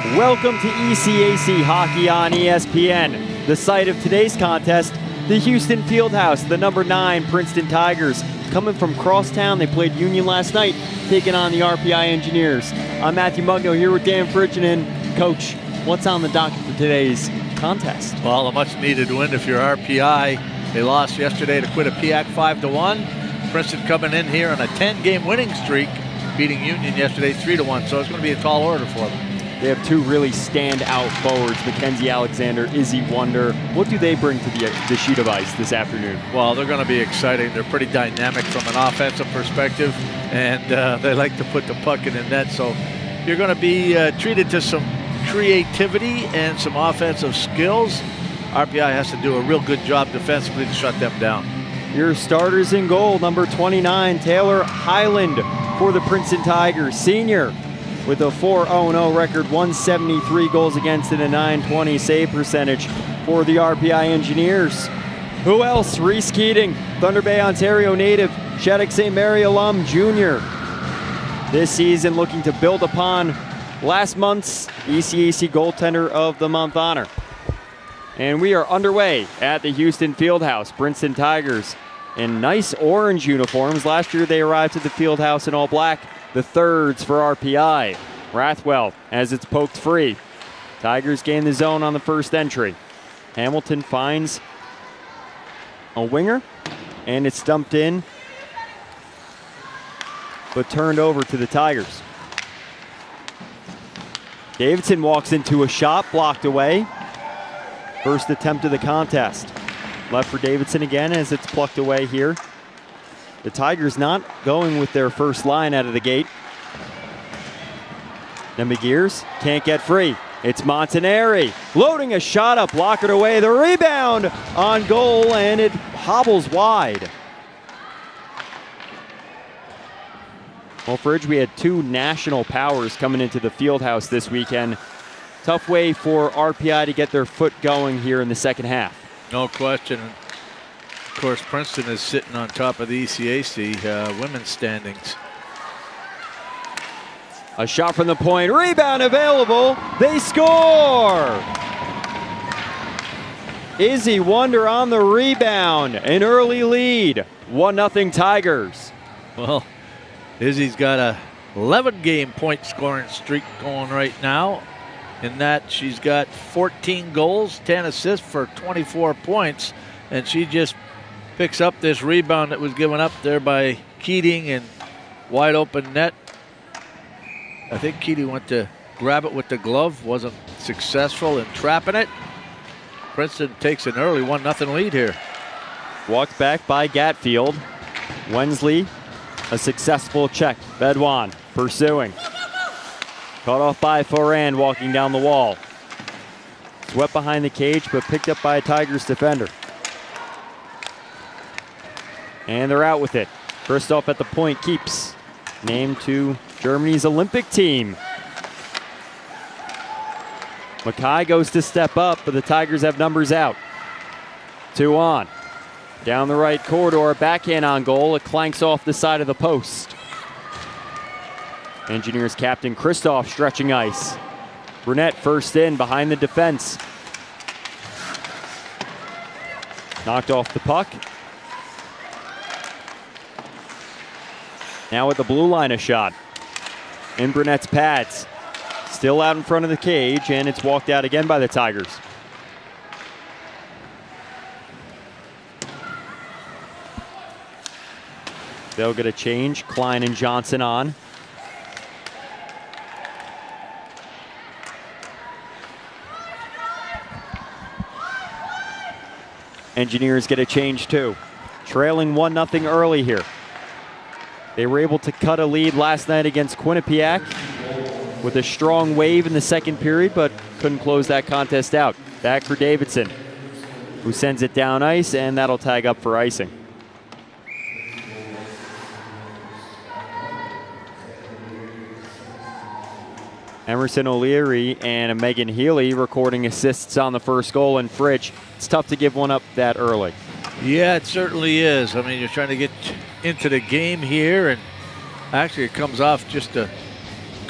Welcome to ECAC Hockey on ESPN. The site of today's contest, the Houston Fieldhouse, the number 9 Princeton Tigers. Coming from crosstown, they played Union last night, taking on the RPI Engineers. I'm Matthew Mugno here with Dan Fridgen. Coach, what's on the docket for today's contest? Well, a much-needed win if you're RPI. They lost yesterday to Quinnipiac 5-1. Princeton coming in here on a 10-game winning streak, beating Union yesterday 3-1. So it's going to be a tall order for them. They have two really stand-out forwards, Mackenzie Alexander, Izzy Wonder. What do they bring to the sheet of ice this afternoon? Well, they're going to be exciting. They're pretty dynamic from an offensive perspective, and they like to put the puck in the net. So you're going to be treated to some creativity and some offensive skills. RPI has to do a real good job defensively to shut them down. Your starters in goal, number 29, Taylor Highland for the Princeton Tigers, senior. With a 4-0 record, 173 goals against and a .920 save percentage for the RPI Engineers. Who else? Reese Keating, Thunder Bay, Ontario native, Shattuck St. Mary alum, junior. This season looking to build upon last month's ECAC Goaltender of the Month honor. And we are underway at the Houston Fieldhouse. Princeton Tigers in nice orange uniforms. Last year they arrived at the Fieldhouse in all black. The thirds for RPI. Rathwell as it's poked free. Tigers gain the zone on the first entry. Hamilton finds a winger, and it's dumped in, but turned over to the Tigers. Davidson walks into a shot, blocked away. First attempt of the contest. Left for Davidson again as it's plucked away here. The Tigers not going with their first line out of the gate. Now McGears can't get free. It's Montanari loading a shot up, blockered away. The rebound on goal, and it hobbles wide. Well, Fridge, we had two national powers coming into the Fieldhouse this weekend. Tough way for RPI to get their foot going here in the second half. No question. Of course, Princeton is sitting on top of the ECAC women's standings. A shot from the point, rebound available, they score! Izzy Wonder on the rebound, an early lead, 1-0 Tigers. Well, Izzy's got a 11-game point scoring streak going right now. In that, she's got 14 goals, 10 assists for 24 points, and she just picks up this rebound that was given up there by Keating and wide open net. I think Keating went to grab it with the glove, wasn't successful in trapping it. Princeton takes an early 1-0 lead here. Walked back by Gatfield. Wensley, a successful check. Bedouin pursuing. Caught off by Foran walking down the wall. Swept behind the cage, but picked up by a Tigers defender. And they're out with it. Christoph at the point keeps. Named to Germany's Olympic team. Mackay goes to step up, but the Tigers have numbers out. 2 on. Down the right corridor, backhand on goal. It clanks off the side of the post. Engineers captain Christoph stretching ice. Burnett first in behind the defense. Knocked off the puck. Now with the blue line, a shot. In Burnett's pads. Still out in front of the cage, and it's walked out again by the Tigers. They'll get a change. Klein and Johnson on. Engineers get a change too. Trailing 1-0 early here. They were able to cut a lead last night against Quinnipiac with a strong wave in the second period, but couldn't close that contest out. Back for Davidson, who sends it down ice, and that'll tag up for icing. Emerson O'Leary and Megan Healy recording assists on the first goal, and Fridge, it's tough to give one up that early. Yeah, it certainly is. I mean, you're trying to get into the game here, and actually it comes off just a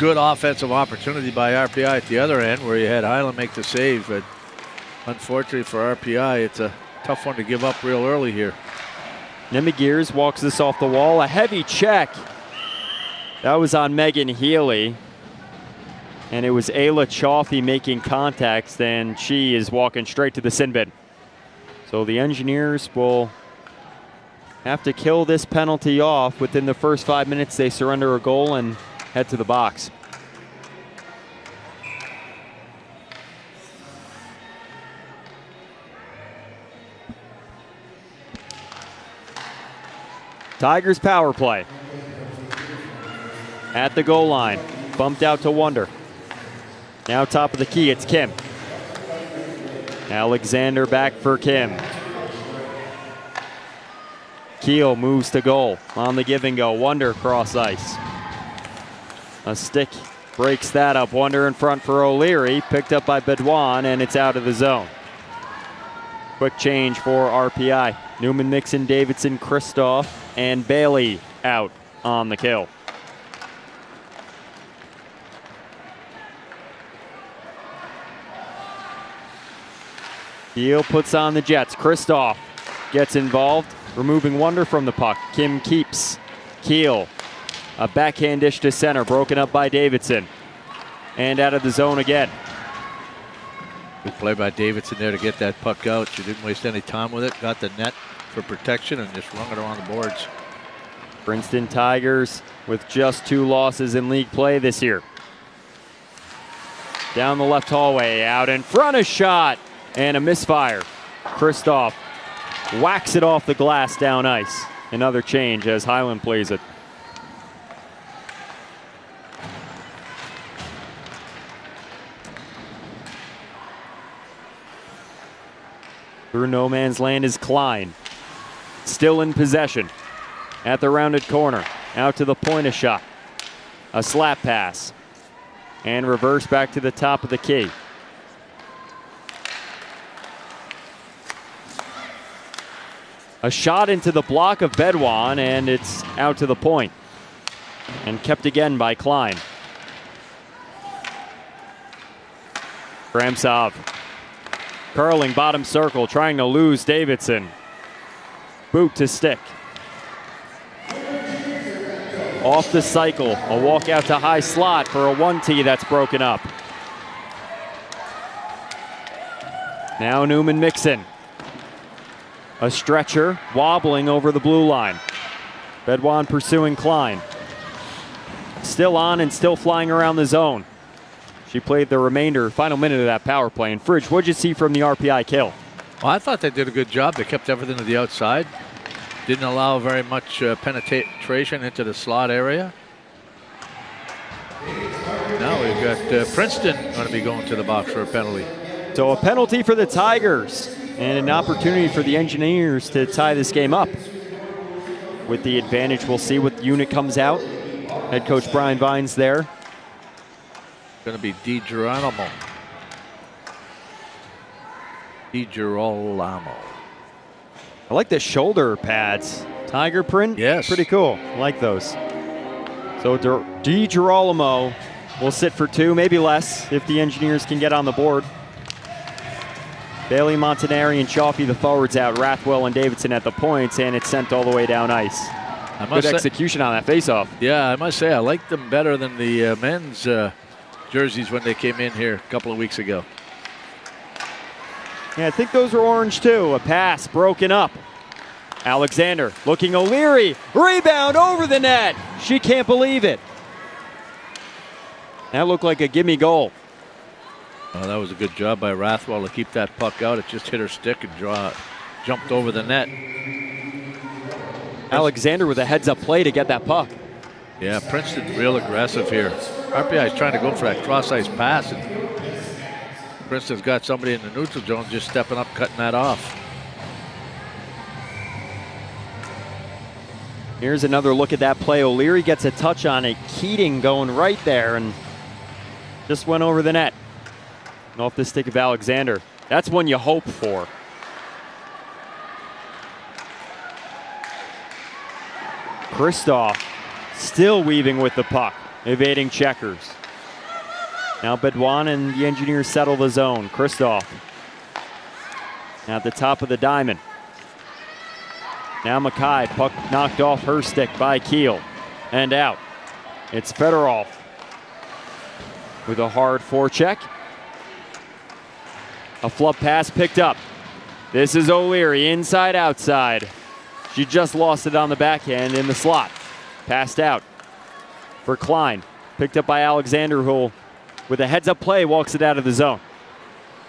good offensive opportunity by RPI at the other end where you had Highland make the save. But unfortunately for RPI, it's a tough one to give up real early here. Nemigears walks this off the wall. A heavy check. That was on Megan Healy. And it was Ayla Chaffee making contacts, and she is walking straight to the sin bin. So the Engineers will have to kill this penalty off. Within the first 5 minutes, they surrender a goal and head to the box. Tigers power play. At the goal line, bumped out to Wonder. Now top of the key, it's Kim. Alexander back for Kim. Keel moves to goal on the give and go. Wonder cross ice. A stick breaks that up. Wonder in front for O'Leary. Picked up by Bedouin, and it's out of the zone. Quick change for RPI. Newman, Mixon, Davidson, Kristoff, and Bailey out on the kill. Keel puts on the Jets. Kristoff gets involved, removing Wonder from the puck. Kim keeps. Keel, a backhand dish to center, broken up by Davidson. And out of the zone again. Good play by Davidson there to get that puck out. She didn't waste any time with it. Got the net for protection and just rung it around the boards. Princeton Tigers with just 2 losses in league play this year. Down the left hallway, out in front, a shot. And a misfire. Kristoff whacks it off the glass down ice. Another change as Highland plays it. Through no man's land is Klein. Still in possession. At the rounded corner. Out to the point of shot. A slap pass. And reverse back to the top of the key. A shot into the block of Bedouin, and it's out to the point. And kept again by Klein. Kramsov. Curling bottom circle, trying to lose Davidson. Boot to stick. Off the cycle, a walk out to high slot for a 1T that's broken up. Now Newman Mixon. A stretcher, wobbling over the blue line. Bedouin pursuing Klein. Still on and still flying around the zone. She played the final minute of that power play. And Fridge, what'd you see from the RPI kill? Well, I thought they did a good job. They kept everything to the outside. Didn't allow very much penetration into the slot area. Now we've got Princeton going to be going to the box for a penalty. So a penalty for the Tigers. And an opportunity for the Engineers to tie this game up. With the advantage, we'll see what unit comes out. Head coach Brian Vines there. Going to be DiGirolamo. DiGirolamo. I like the shoulder pads. Tiger print? Yes. Pretty cool. I like those. So DiGirolamo will sit for 2, maybe less, if the Engineers can get on the board. Bailey, Montanari, and Chaffee, the forwards out. Rathwell and Davidson at the points, and it's sent all the way down ice. Good execution on that faceoff. Yeah, I must say I like them better than the men's jerseys when they came in here a couple of weeks ago. Yeah, I think those are orange too. A pass broken up. Alexander looking O'Leary. Rebound over the net. She can't believe it. That looked like a gimme goal. Well, that was a good job by Rathwell to keep that puck out. It just hit her stick and jumped over the net. Alexander with a heads-up play to get that puck. Yeah, Princeton's real aggressive here. RPI is trying to go for that cross-ice pass, and Princeton's got somebody in the neutral zone just stepping up, cutting that off. Here's another look at that play. O'Leary gets a touch on it. Keating going right there and just went over the net. And off the stick of Alexander. That's one you hope for. Kristoff still weaving with the puck. evading checkers. Now Bedouin and the Engineers settle the zone. Kristoff at the top of the diamond. Now Mackay, puck knocked off her stick by Keel and out. It's Fedorov with a hard forecheck. A flub pass picked up. This is O'Leary, inside, outside. She just lost it on the backhand in the slot. Passed out for Klein. Picked up by Alexander, who, with a heads-up play, walks it out of the zone.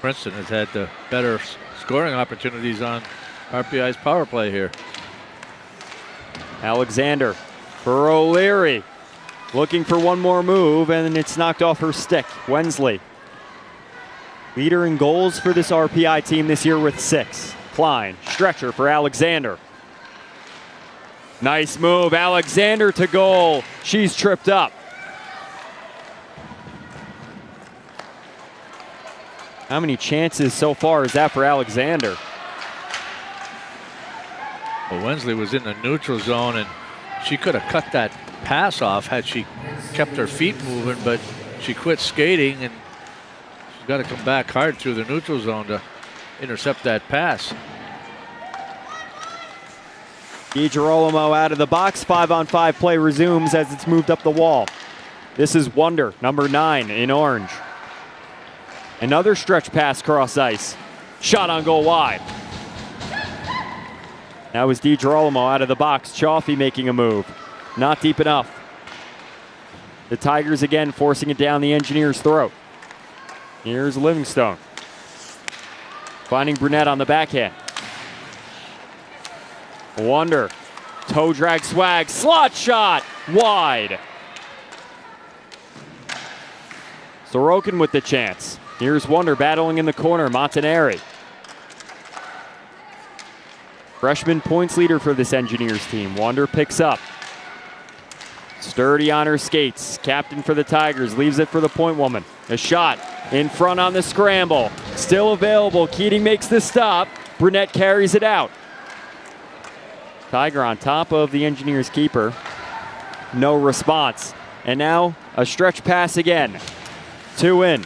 Princeton has had the better scoring opportunities on RPI's power play here. Alexander for O'Leary. Looking for one more move, and it's knocked off her stick. Wensley, leader in goals for this RPI team this year with 6. Klein, stretcher for Alexander. Nice move, Alexander to goal. She's tripped up. How many chances so far is that for Alexander? Well, Wensley was in the neutral zone, and she could have cut that pass off had she kept her feet moving, but she quit skating, and she's got to come back hard through the neutral zone to intercept that pass. DiGirolamo out of the box. 5-on-5 play resumes as it's moved up the wall. This is Wonder, number 9 in orange. Another stretch pass cross ice. Shot on goal wide. That was DiGirolamo out of the box. Chaffee making a move. Not deep enough. The Tigers again forcing it down the Engineers' throat. Here's Livingstone. Finding Brunette on the backhand. Wonder. Toe drag swag. Slot shot. Wide. Sorokin with the chance. Here's Wonder battling in the corner. Montanari. Freshman points leader for this Engineers team. Wonder picks up. Sturdy on her skates. Captain for the Tigers. Leaves it for the point woman. A shot in front on the scramble. Still available. Keating makes the stop. Brunette carries it out. Tiger on top of the Engineers keeper. No response. And now a stretch pass again. 2 in.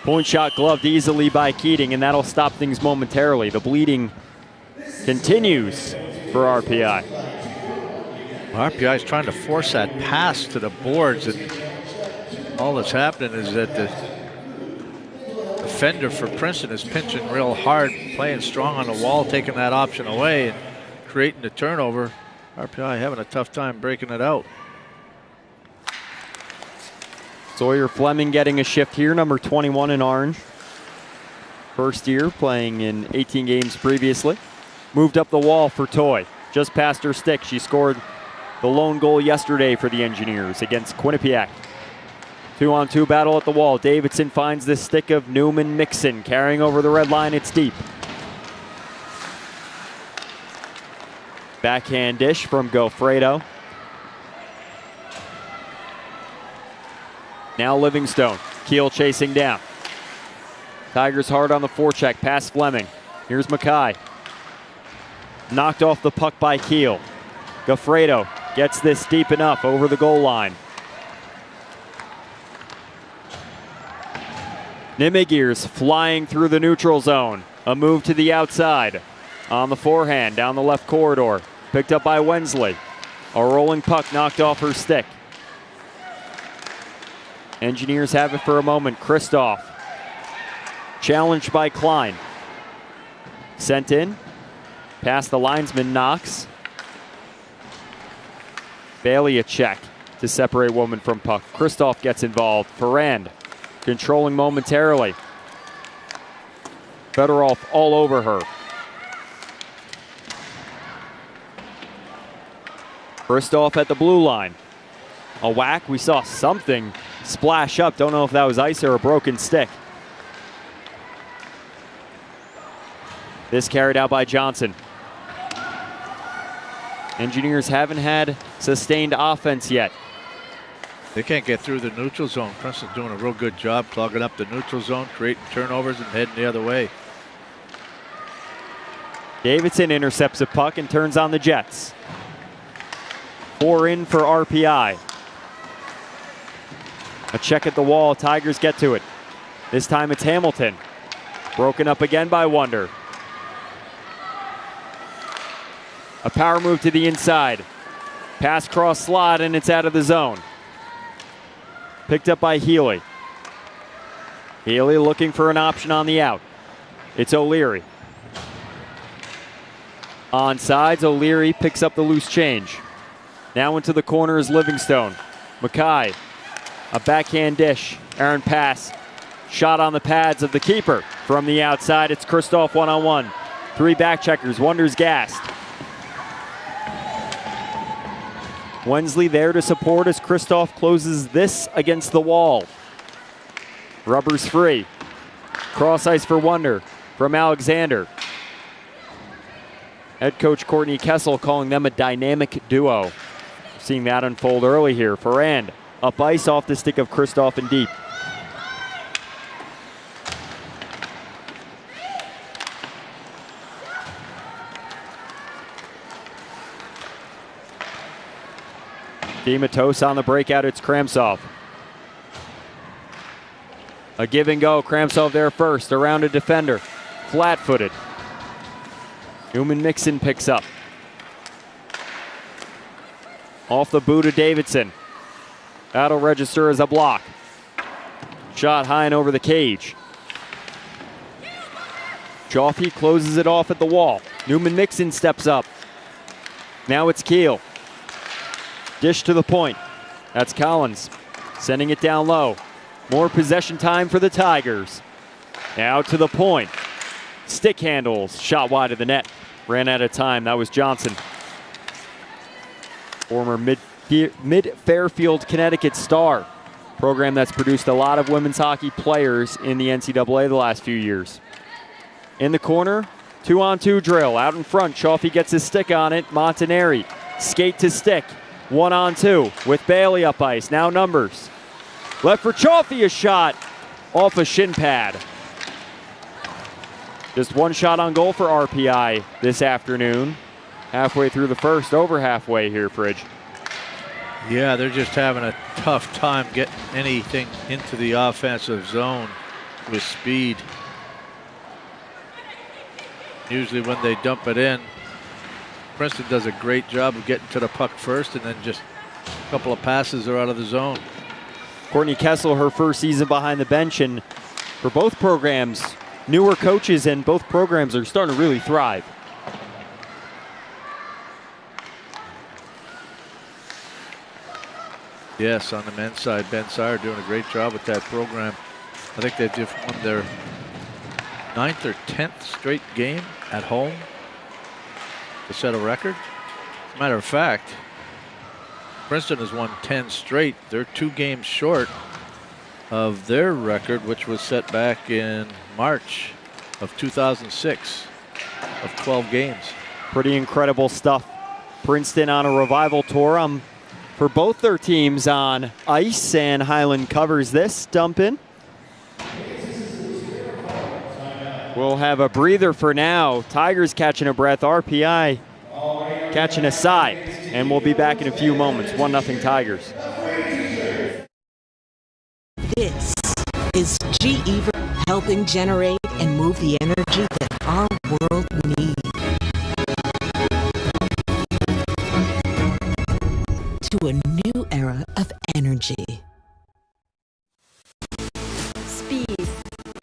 Point shot gloved easily by Keating, and that'll stop things momentarily. The bleeding continues for RPI. Well, RPI is trying to force that pass to the boards, and all that's happening is that the defender for Princeton is pinching real hard, playing strong on the wall, taking that option away and creating the turnover. RPI having a tough time breaking it out. Sawyer Fleming getting a shift here, number 21 in orange. First year, playing in 18 games previously. Moved up the wall for Toy. Just past her stick. She scored the lone goal yesterday for the Engineers against Quinnipiac. 2-on-2 battle at the wall. Davidson finds this stick of Newman Mixon. Carrying over the red line, it's deep. Backhand dish from Gofredo. Now Livingstone. Keel chasing down. Tigers hard on the forecheck. Past Fleming. Here's Mackay. Knocked off the puck by Keel. Gofredo gets this deep enough over the goal line. Nimigears flying through the neutral zone. A move to the outside. On the forehand, down the left corridor. Picked up by Wensley. A rolling puck knocked off her stick. Engineers have it for a moment. Kristoff. Challenged by Klein. Sent in. Past the linesman, Knox. Bailey a check to separate woman from puck. Kristoff gets involved. Ferrand controlling momentarily. Fedorov all over her. Kristoff at the blue line. A whack. We saw something splash up. Don't know if that was ice or a broken stick. This carried out by Johnson. Engineers haven't had sustained offense yet. They can't get through the neutral zone. Princeton's doing a real good job clogging up the neutral zone, creating turnovers and heading the other way. Davidson intercepts a puck and turns on the Jets. 4 in for RPI. A check at the wall. Tigers get to it. This time it's Hamilton. Broken up again by Wonder. A power move to the inside. Pass cross slot, and it's out of the zone. Picked up by Healy. Healy looking for an option on the out. It's O'Leary. Onsides, O'Leary picks up the loose change. Now into the corner is Livingstone. Mackay, a backhand dish. Aaron pass. Shot on the pads of the keeper. From the outside, it's Kristoff one-on-one. 3 back checkers, Wonder's gassed. Wensley there to support as Kristoff closes this against the wall. Rubber's free. Cross ice for Wonder from Alexander. Head coach Courtney Kessel calling them a dynamic duo. Seeing that unfold early here. Ferrand up ice off the stick of Kristoff and deep. Matos on the breakout, it's Kramsov. A give and go, Kramsov there first, around a defender, flat-footed. Newman Mixon picks up. Off the boot of Davidson. That'll register as a block. Shot high and over the cage. Chaffee closes it off at the wall. Newman Mixon steps up. Now it's Keel. Dish to the point. That's Collins sending it down low. More possession time for the Tigers. Now to the point. Stick handles. Shot wide of the net. Ran out of time. That was Johnson. Former Mid-Fairfield, Connecticut star. Program that's produced a lot of women's hockey players in the NCAA the last few years. In the corner, 2-on-2 drill. Out in front, Chaffee gets his stick on it. Montanari, skate to stick. 1-on-2 with Bailey up ice. Now numbers. Left for Chaffee, a shot off a shin pad. Just one shot on goal for RPI this afternoon. Halfway through the first, over halfway here, Fridge. Yeah, they're just having a tough time getting anything into the offensive zone with speed. Usually when they dump it in, Princeton does a great job of getting to the puck first, and then just a couple of passes are out of the zone. Courtney Kessel, her first season behind the bench, and for both programs, newer coaches, and both programs are starting to really thrive. Yes, on the men's side, Ben Sire doing a great job with that program. I think they just won their 9th or 10th straight game at home to set a record. As a matter of fact, Princeton has won 10 straight. They're 2 games short of their record, which was set back in March of 2006 of 12 games. Pretty incredible stuff. Princeton on a revival tour for both their teams on ice, and Highland covers this dump in. We'll have a breather for now. Tigers catching a breath, RPI catching a sigh, and we'll be back in a few moments. 1-0 Tigers. This is GE helping generate and move the energy that our world needs. To a new era of energy. Speed,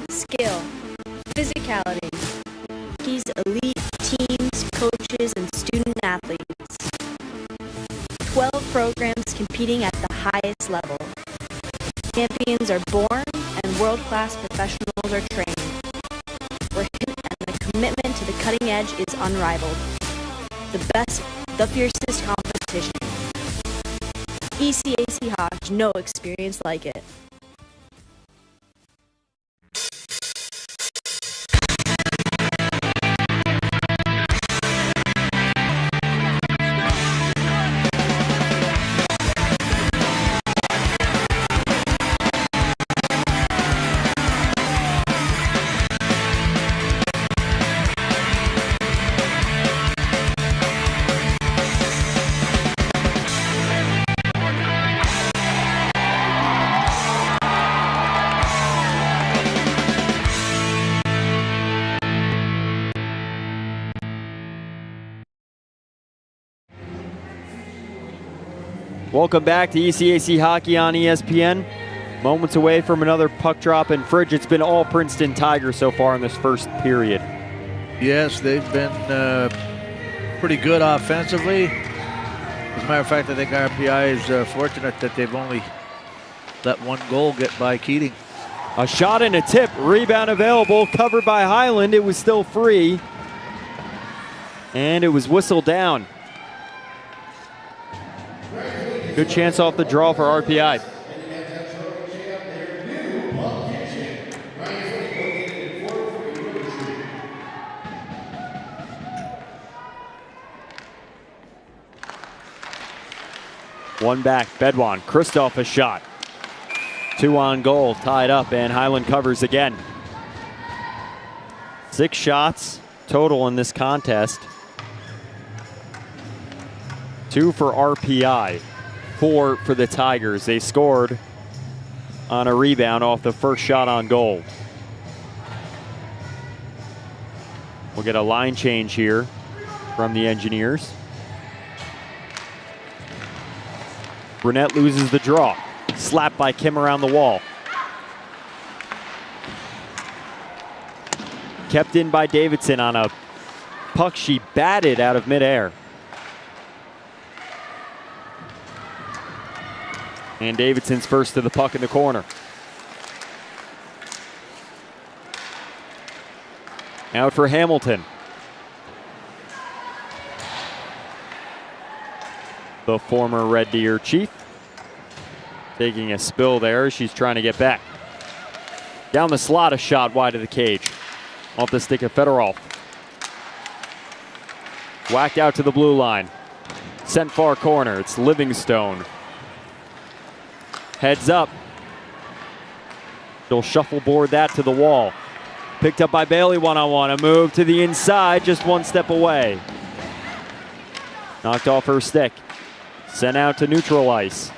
skill, physicality. These elite teams, coaches, and student athletes. 12 programs competing at the highest level. Champions are born and world-class professionals are trained. We're hit and the commitment to the cutting edge is unrivaled. The best, the fiercest competition. ECAC Hodge, no experience like it. Welcome back to ECAC Hockey on ESPN. Moments away from another puck drop, and Fridge, it's been all Princeton Tigers so far in this first period. Yes, they've been pretty good offensively. As a matter of fact, I think RPI is fortunate that they've only let one goal get by Keating. A shot and a tip, rebound available, covered by Highland. It was still free, and it was whistled down. Good chance off the draw for RPI. One back, Bedwan, Kristoff a shot. 2 on goal, tied up, and Highland covers again. 6 shots total in this contest. 2 for RPI, 4 for the Tigers. They scored on a rebound off the first shot on goal. We'll get a line change here from the Engineers. Brunette loses the draw. Slapped by Kim around the wall. Kept in by Davidson on a puck she batted out of midair. And Davidson's first to the puck in the corner. Out for Hamilton. The former Red Deer Chief. Taking a spill there. She's trying to get back. Down the slot, a shot wide of the cage. Off the stick of Fedorov. Whacked out to the blue line. Sent far corner. It's Livingstone. Heads up. She'll shuffleboard that to the wall. Picked up by Bailey one-on-one. A move to the inside, just one step away. Knocked off her stick. Sent out to neutral ice.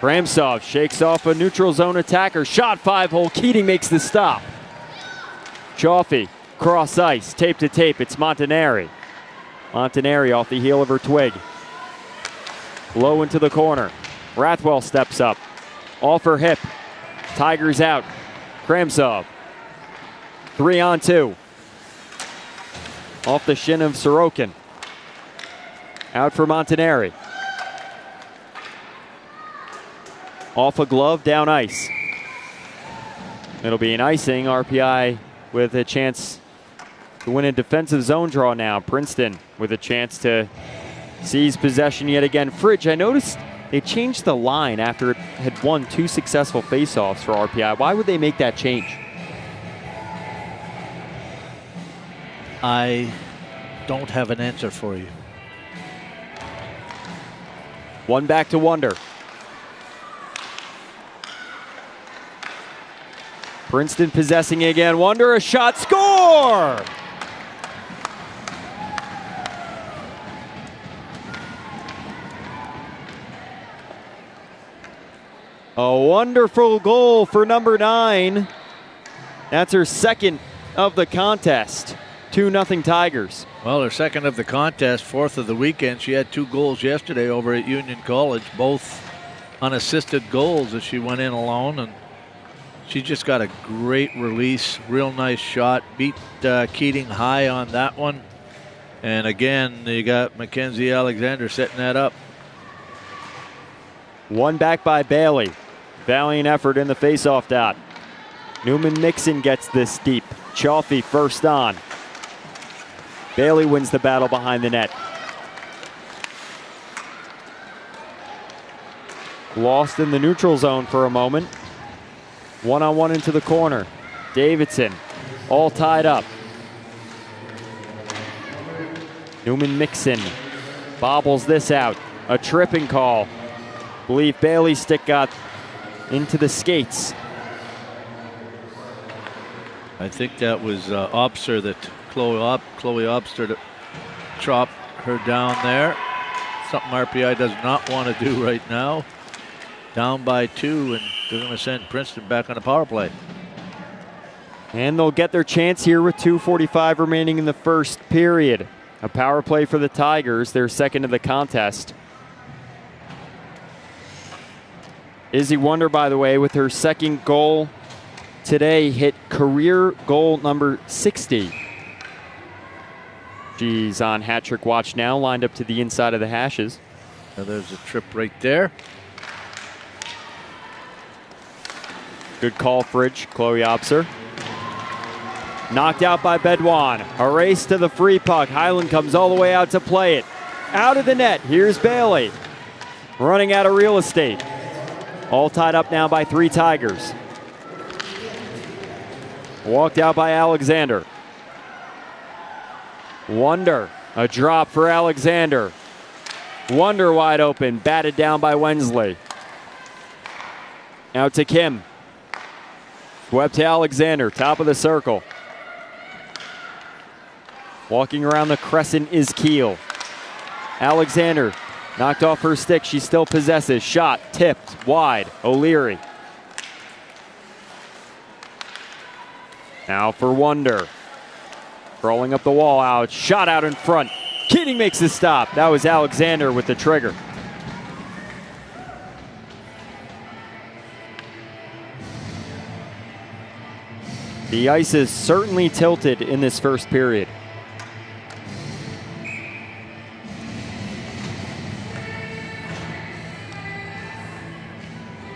Ramsov shakes off a neutral zone attacker. Shot 5-hole. Keating makes the stop. Chaffee, cross ice, tape to tape. It's Montanari. Montanari off the heel of her twig. Low into the corner. Rathwell steps up. Off her hip. Tigers out. Kramsov. 3-on-2. Off the shin of Sorokin. Out for Montanari. Off a glove, down ice. It'll be an icing. RPI with a chance to win a defensive zone draw now. Princeton with a chance to seize possession yet again. Fridge, I noticed they changed the line after it had won 2 successful faceoffs for RPI. Why would they make that change? I don't have an answer for you. One back to Wonder. Princeton possessing again. Wonder, a shot, score! A wonderful goal for number 9. That's her second of the contest. 2-0 Tigers. Well, her second of the contest, 4th of the weekend. She had 2 goals yesterday over at Union College, both unassisted goals as she went in alone, and she just got a great release, real nice shot. Beat Keating high on that one. And again, you got Mackenzie Alexander setting that up. One back by Bailey. Valiant effort in the faceoff dot. Newman Nixon gets this deep. Chaffee first on. Bailey wins the battle behind the net. Lost in the neutral zone for a moment. One-on-one into the corner. Davidson, all tied up. Newman Nixon bobbles this out. A tripping call. Believe Bailey's stick got into the skates. I think that was Obster, that Chloe Obster that chopped her down there. Something RPI does not want to do right now. Down by 2, and they're going to send Princeton back on the power play. And they'll get their chance here with 2:45 remaining in the first period. A power play for the Tigers, their second of the contest. Izzy Wonder, by the way, with her second goal today, hit career goal number 60. She's on hat trick watch now, lined up to the inside of the hashes. Now there's a trip right there. Good call, Fridge, Chloe Opser. Knocked out by Bedouin. A race to the free puck. Highland comes all the way out to play it. Out of the net, here's Bailey. Running out of real estate. All tied up now by 3 Tigers. Walked out by Alexander. Wonder, a drop for Alexander. Wonder wide open, batted down by Wensley. Out to Kim. Swept to Alexander, top of the circle. Walking around the crescent is Keel. Alexander knocked off her stick, she still possesses. Shot, tipped, wide, O'Leary. Now for Wonder. Crawling up the wall out, shot out in front. Keating makes the stop. That was Alexander with the trigger. The ice is certainly tilted in this first period.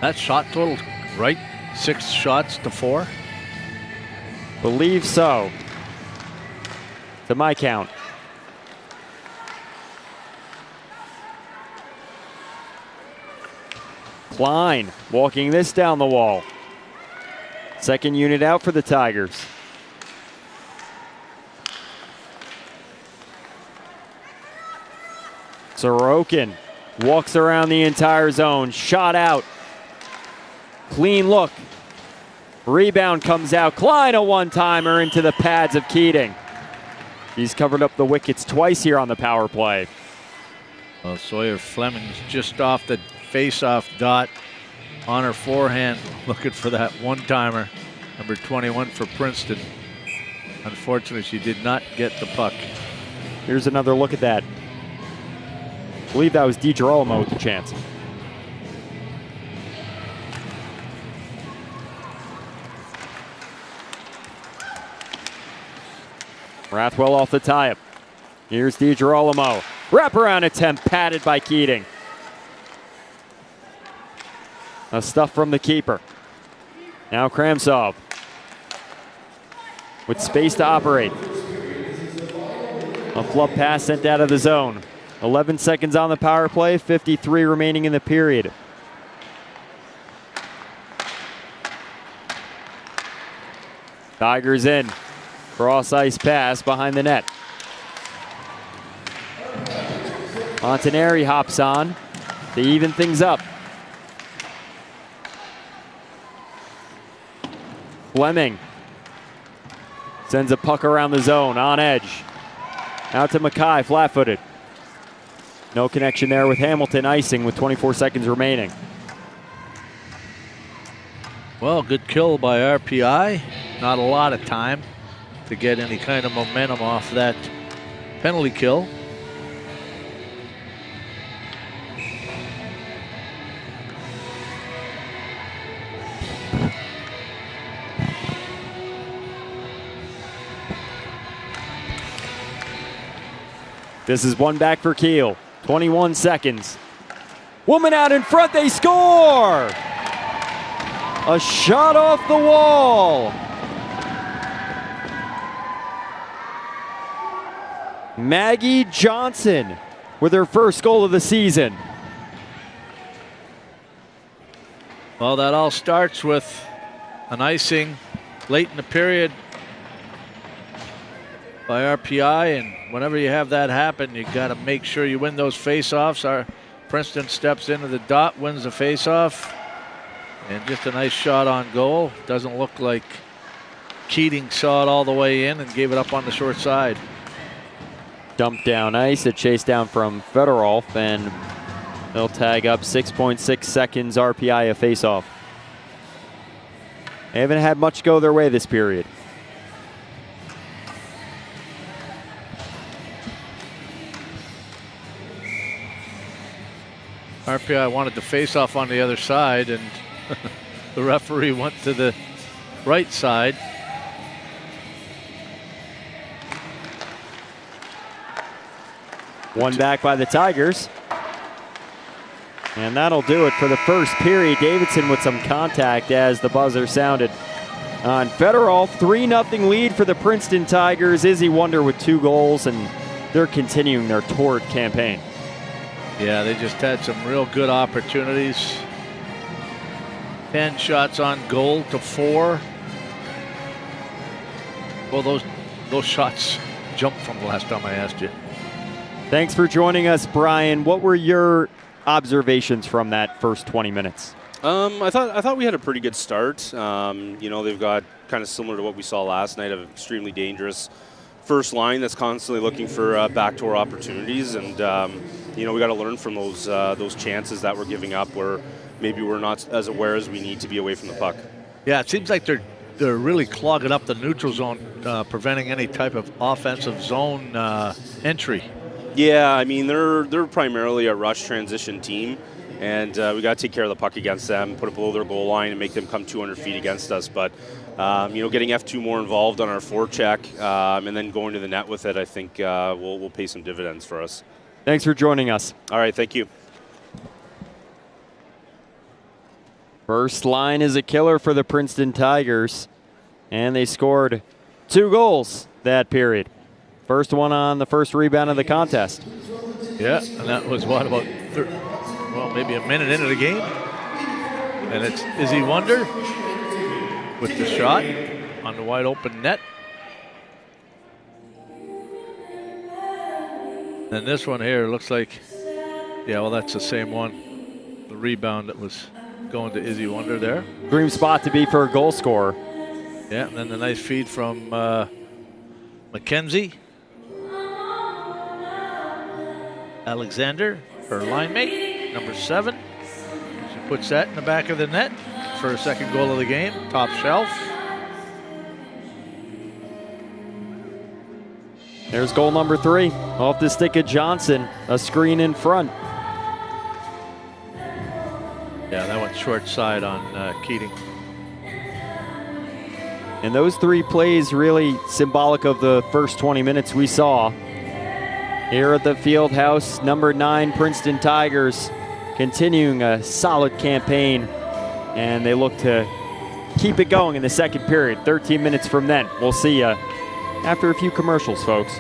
That shot total, right? 6 shots to 4? Believe so. To my count. Klein walking this down the wall. Second unit out for the Tigers. Sorokin walks around the entire zone. Shot out. Clean look. Rebound comes out. Klein, a one-timer into the pads of Keating. He's covered up the wickets twice here on the power play. Well, Sawyer Fleming's just off the face-off dot on her forehand, looking for that one-timer. Number 21 for Princeton. Unfortunately, she did not get the puck. Here's another look at that. I believe that was DiGirolamo with the chance. Rathwell off the tie-up. Here's DiGirolamo. Wraparound attempt padded by Keating. A stuff from the keeper. Now Kramsov with space to operate. A flub pass sent out of the zone. 11 seconds on the power play, 53 remaining in the period. Tigers in. Cross ice pass behind the net. Montanari hops on to even things up. Fleming sends a puck around the zone on edge. Out to Mackay, flat-footed. No connection there with Hamilton icing with 24 seconds remaining. Well, good kill by RPI. Not a lot of time to get any kind of momentum off that penalty kill. This is one back for Kiel. 21 seconds. Woman out in front, they score! A shot off the wall. Maggie Johnson with her first goal of the season. Well, that all starts with an icing late in the period by RPI, and whenever you have that happen, you got to make sure you win those face-offs. Our Princeton steps into the dot, wins the face-off, and just a nice shot on goal. Doesn't look like Keating saw it all the way in and gave it up on the short side. Dumped down ice, a chase down from Fedorov, and they'll tag up 6.6 seconds RPI a face-off. They haven't had much go their way this period. RPI wanted to face off on the other side, and the referee went to the right side. One back by the Tigers. And that'll do it for the first period. Davidson with some contact as the buzzer sounded. On Federal, 3-0 lead for the Princeton Tigers. Izzy Wonder with 2 goals, and they're continuing their torrid campaign. Yeah, they just had some real good opportunities. 10 shots on goal to 4. Well, those shots jumped from the last time I asked you. Thanks for joining us, Brian. What were your observations from that first 20 minutes? I thought we had a pretty good start. You know, they've got kind of similar to what we saw last night, of extremely dangerous first line that's constantly looking for backdoor opportunities, and you know, we got to learn from those chances that we're giving up, where maybe we're not as aware as we need to be away from the puck. Yeah, it seems like they're really clogging up the neutral zone, preventing any type of offensive zone entry. Yeah, I mean, they're primarily a rush transition team, and we got to take care of the puck against them, put it below their goal line, and make them come 200 feet against us. But you know, getting F2 more involved on our forecheck, and then going to the net with it, I think will pay some dividends for us. Thanks for joining us. All right, thank you. First line is a killer for the Princeton Tigers, and they scored 2 goals that period. First one on the first rebound of the contest. Yeah, and that was what, about maybe a minute into the game. And it's Izzy Wonder with the shot on the wide open net. And this one here looks like, yeah, well, that's the same one. The rebound that was going to Izzy Wonder there. Dream spot to be for a goal scorer. Yeah, and then the nice feed from Mackenzie. Alexander, her line mate, number 7. She puts that in the back of the net for her second goal of the game, top shelf. There's goal number 3. Off the stick of Johnson, a screen in front. Yeah, that went short side on Keating. And those 3 plays really symbolic of the first 20 minutes we saw. Here at the field house, number 9 Princeton Tigers continuing a solid campaign, and they look to keep it going in the second period. 13 minutes from then. We'll see you after a few commercials, folks.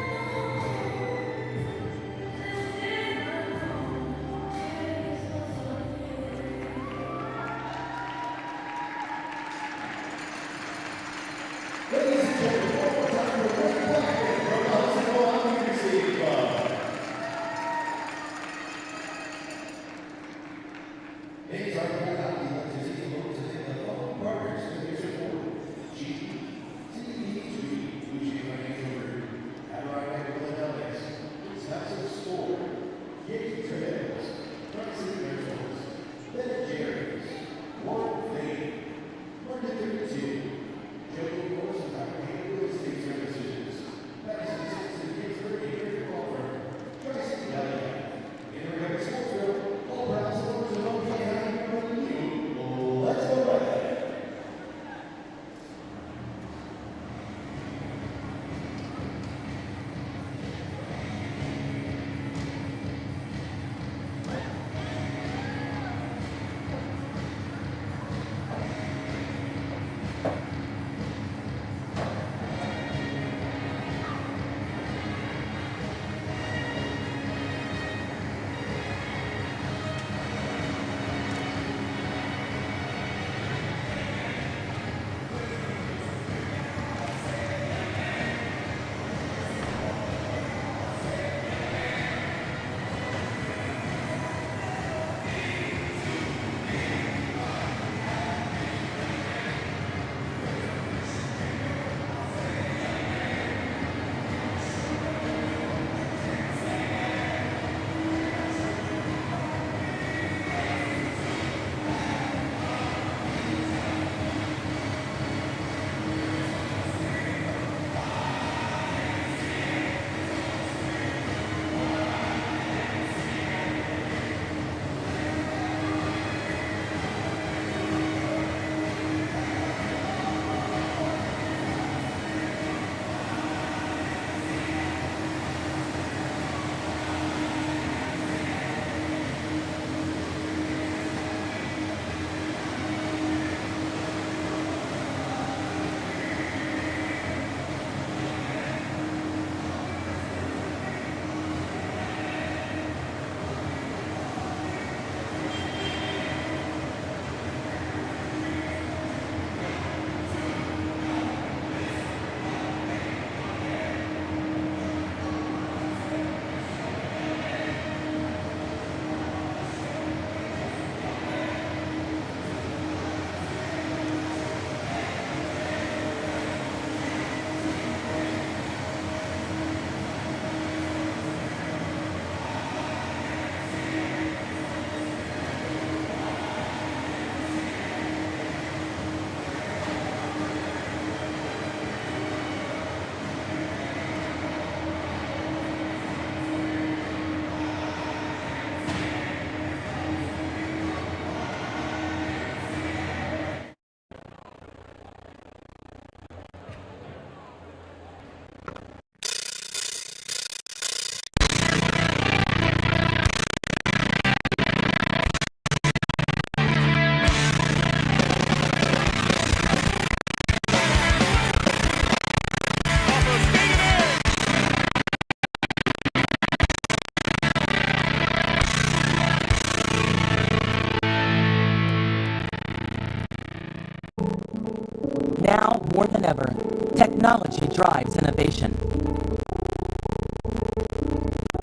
Now, more than ever, technology drives innovation.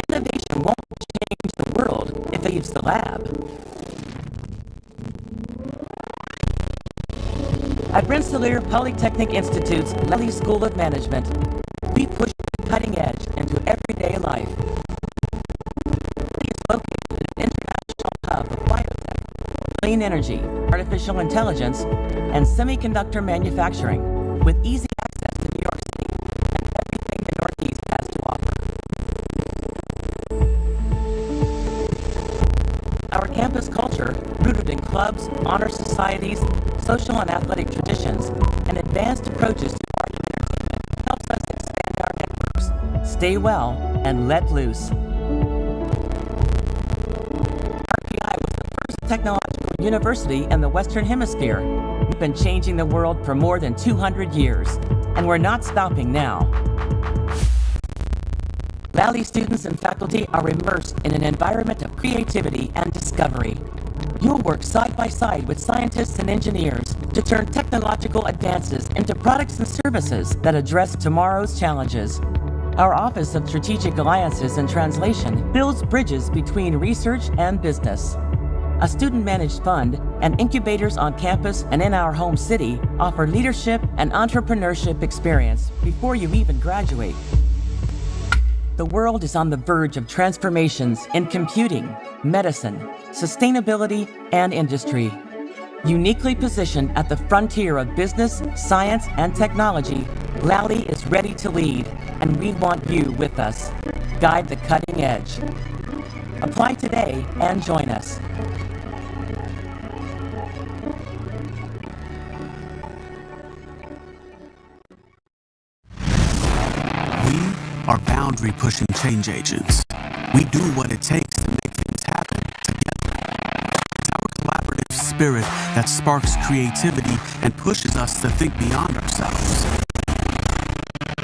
Innovation won't change the world if it leaves the lab. At Rensselaer Polytechnic Institute's Lally School of Management, we push the cutting edge into everyday life. It is located at an international hub of biotech, clean energy, artificial intelligence, and semiconductor manufacturing, with easy access to New York City and everything the Northeast has to offer. Our campus culture, rooted in clubs, honor societies, social and athletic traditions, and advanced approaches to art and entertainment, helps us expand our networks, stay well, and let loose. RPI was the first technological university in the Western Hemisphere. We've been changing the world for more than 200 years, and we're not stopping now. Lally students and faculty are immersed in an environment of creativity and discovery. You'll work side by side with scientists and engineers to turn technological advances into products and services that address tomorrow's challenges. Our Office of Strategic Alliances and Translation builds bridges between research and business. A student-managed fund and incubators on campus and in our home city offer leadership and entrepreneurship experience before you even graduate. The world is on the verge of transformations in computing, medicine, sustainability, and industry. Uniquely positioned at the frontier of business, science, and technology, Lally is ready to lead, and we want you with us. Guide the cutting edge. Apply today and join us. Are boundary-pushing change agents. We do what it takes to make things happen together. It's our collaborative spirit that sparks creativity and pushes us to think beyond ourselves.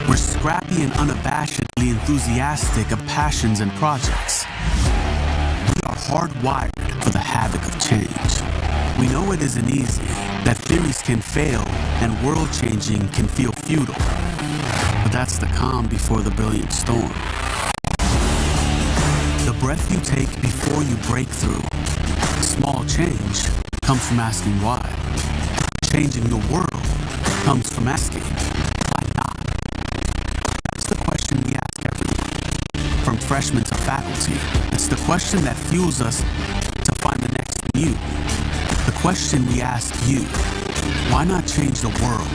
We're scrappy and unabashedly enthusiastic of passions and projects. We are hardwired for the havoc of change. We know it isn't easy, that theories can fail and world-changing can feel futile. But that's the calm before the brilliant storm. The breath you take before you break through. Small change comes from asking why. Changing the world comes from asking why not. That's the question we ask everyone, from freshmen to faculty. It's the question that fuels us to find the next you. The question we ask you, why not change the world?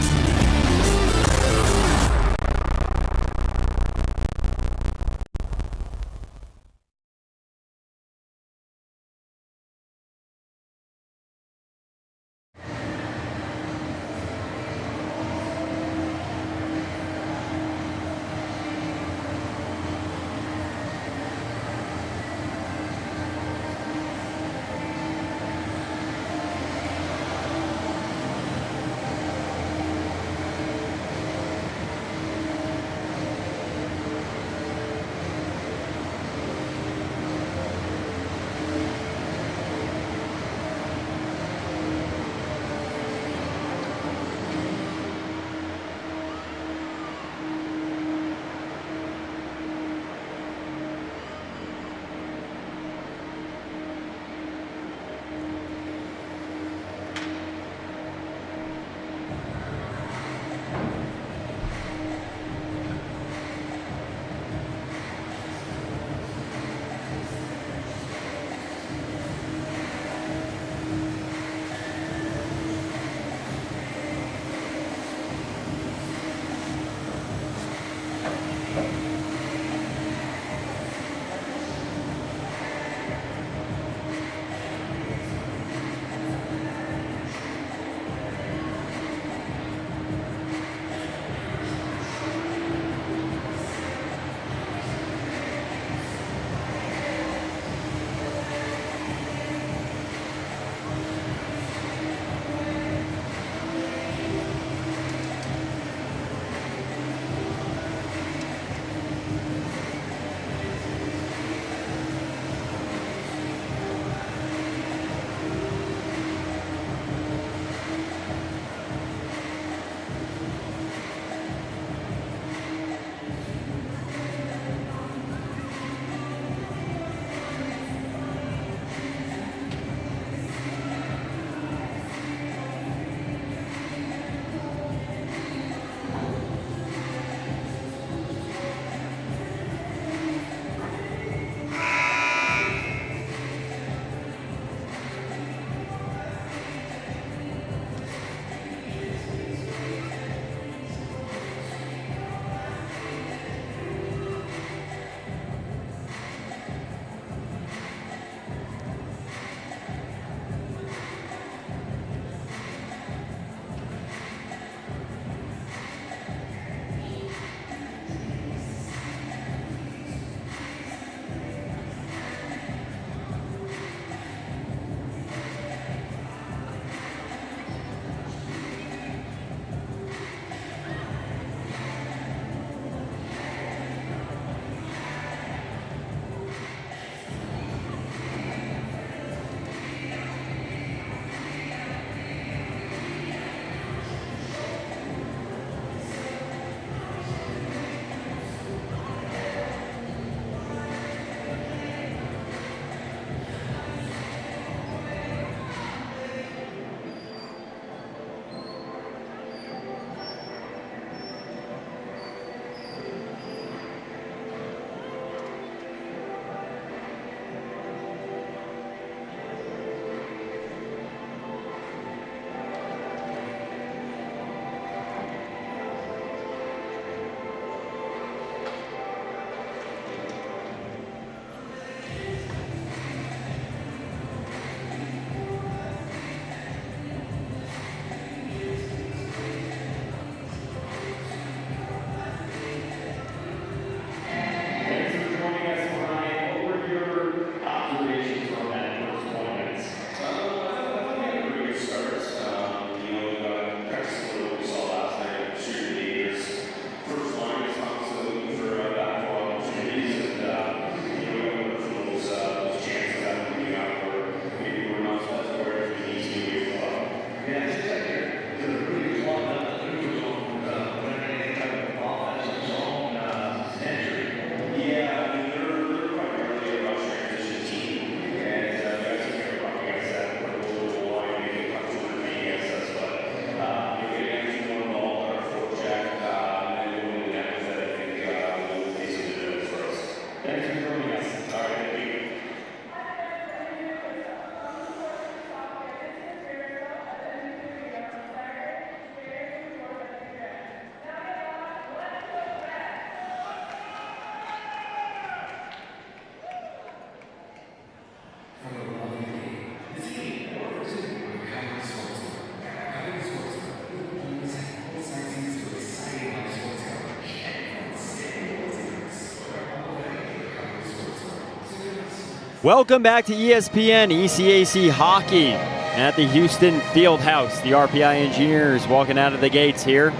Welcome back to ESPN ECAC Hockey at the Houston Fieldhouse. The RPI Engineers walking out of the gates here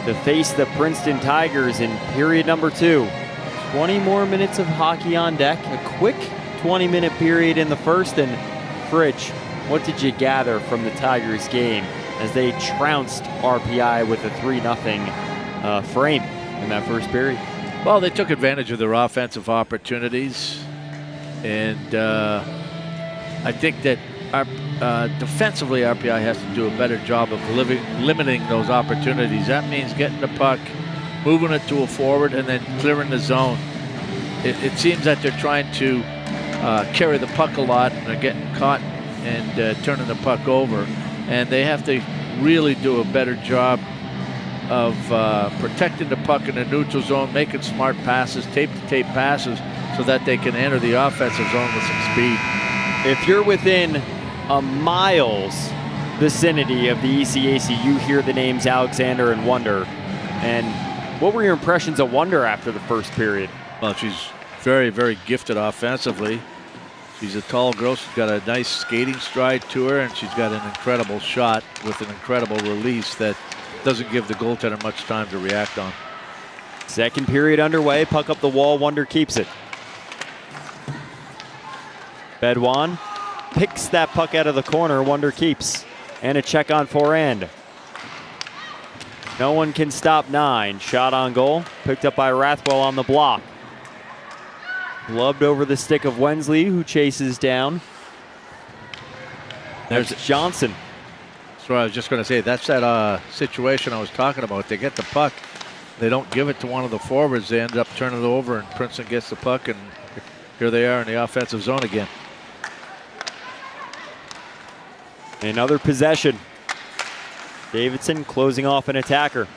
to face the Princeton Tigers in period number 2. 20 more minutes of hockey on deck. A quick 20-minute period in the first. And Fritch, what did you gather from the Tigers game as they trounced RPI with a 3-0 frame in that first period? Well, they took advantage of their offensive opportunities. And I think that defensively, RPI has to do a better job of limiting those opportunities. That means getting the puck, moving it to a forward, and then clearing the zone. It seems that they're trying to carry the puck a lot, and they're getting caught and turning the puck over. And they have to really do a better job of protecting the puck in the neutral zone, making smart passes, tape-to-tape passes, so that they can enter the offensive zone with some speed. If you're within a mile's vicinity of the ECAC, you hear the names Alexander and Wonder. And what were your impressions of Wonder after the first period? Well, she's very, very gifted offensively. She's a tall girl. She's got a nice skating stride to her, and she's got an incredible shot with an incredible release that doesn't give the goaltender much time to react on. Second period underway. Puck up the wall. Wonder keeps it. Bedouin picks that puck out of the corner. Wonder keeps. And a check on forehand. No one can stop 9. Shot on goal. Picked up by Rathwell on the block. Gloved over the stick of Wensley, who chases down. There's Johnson. That's what I was just going to say. That's that situation I was talking about. They get the puck. They don't give it to one of the forwards. They end up turning it over, and Princeton gets the puck, and here they are in the offensive zone again. Another possession. Davidson closing off an attacker.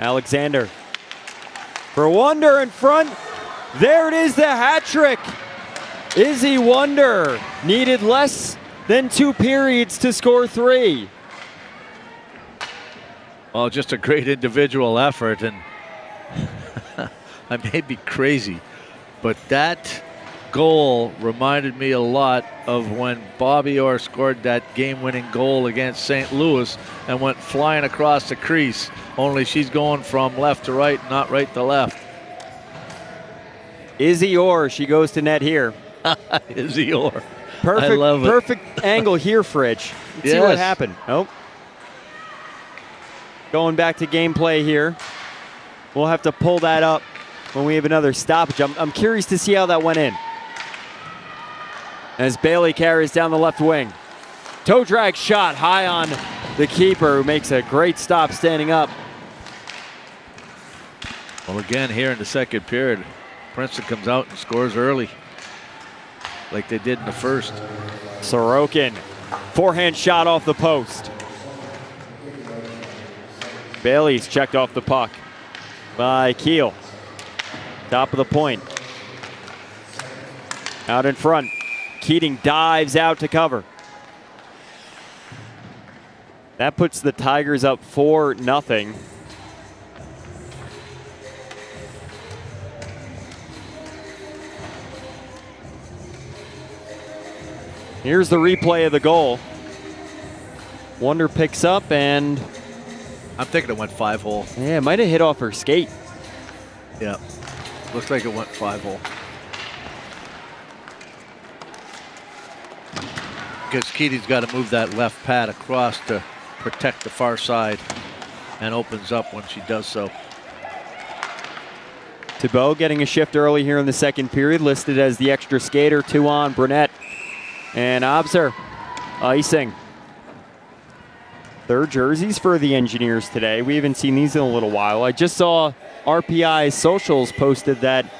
Alexander for Wonder in front. There it is, the hat trick. Izzy Wonder needed less than 2 periods to score 3. Well, just a great individual effort, and I may be crazy, but that goal reminded me a lot of when Bobby Orr scored that game-winning goal against St. Louis and went flying across the crease, only she's going from left to right, not right to left. Izzy Orr, she goes to net here. Izzy Orr. Perfect, I love it. perfect angle here, Fritch. Let's see what happened. Nope. Going back to gameplay here. We'll have to pull that up when we have another stoppage. I'm curious to see how that went in. As Bailey carries down the left wing. Toe drag shot high on the keeper, who makes a great stop standing up. Well, again, here in the second period, Princeton comes out and scores early, like they did in the first. Sorokin, forehand shot off the post. Bailey's checked off the puck by Keel. Top of the point. Out in front. Keating dives out to cover. That puts the Tigers up 4-0. Here's the replay of the goal. Wonder picks up, and I'm thinking it went 5-hole. Yeah, it might have hit off her skate. Yeah, looks like it went 5-hole. Because Keating's got to move that left pad across to protect the far side, and opens up when she does so. Thibault getting a shift early here in the second period, listed as the extra skater. 2 on, Burnett and Obser icing. Third jerseys for the Engineers today. We haven't seen these in a little while. I just saw RPI socials posted that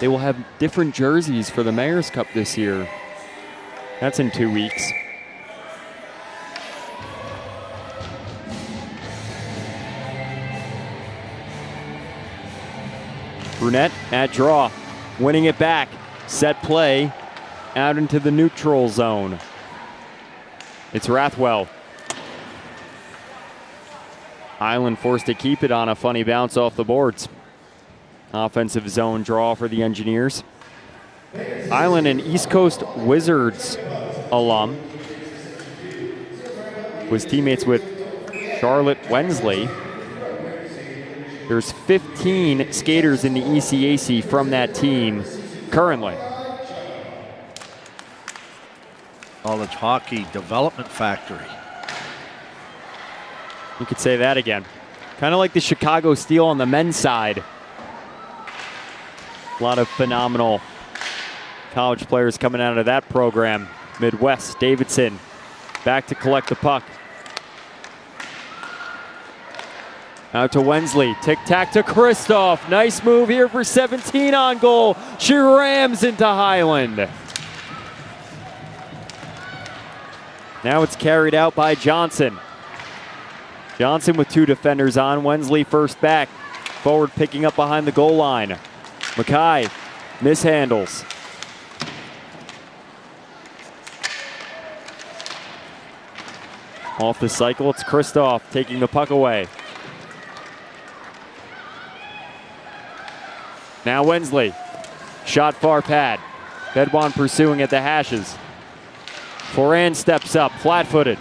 they will have different jerseys for the Mayor's Cup this year. That's in 2 weeks. Brunette at draw, winning it back. Set play out into the neutral zone. It's Rathwell. Island forced to keep it on a funny bounce off the boards. Offensive zone draw for the Engineers. Highland, an East Coast Wizards alum, was teammates with Charlotte Wensley. There's 15 skaters in the ECAC from that team currently. College hockey development factory. You could say that again. Kind of like the Chicago Steel on the men's side. A lot of phenomenal college players coming out of that program. Midwest, Davidson, back to collect the puck. Out to Wensley, tic-tac to Kristoff. Nice move here for 17 on goal. She rams into Highland. Now it's carried out by Johnson. Johnson with 2 defenders on. Wensley first back. Forward picking up behind the goal line. Mackay mishandles. Off the cycle, it's Kristoff taking the puck away. Now Wensley, shot far pad. Bedwan pursuing at the hashes. Foran steps up, flat-footed.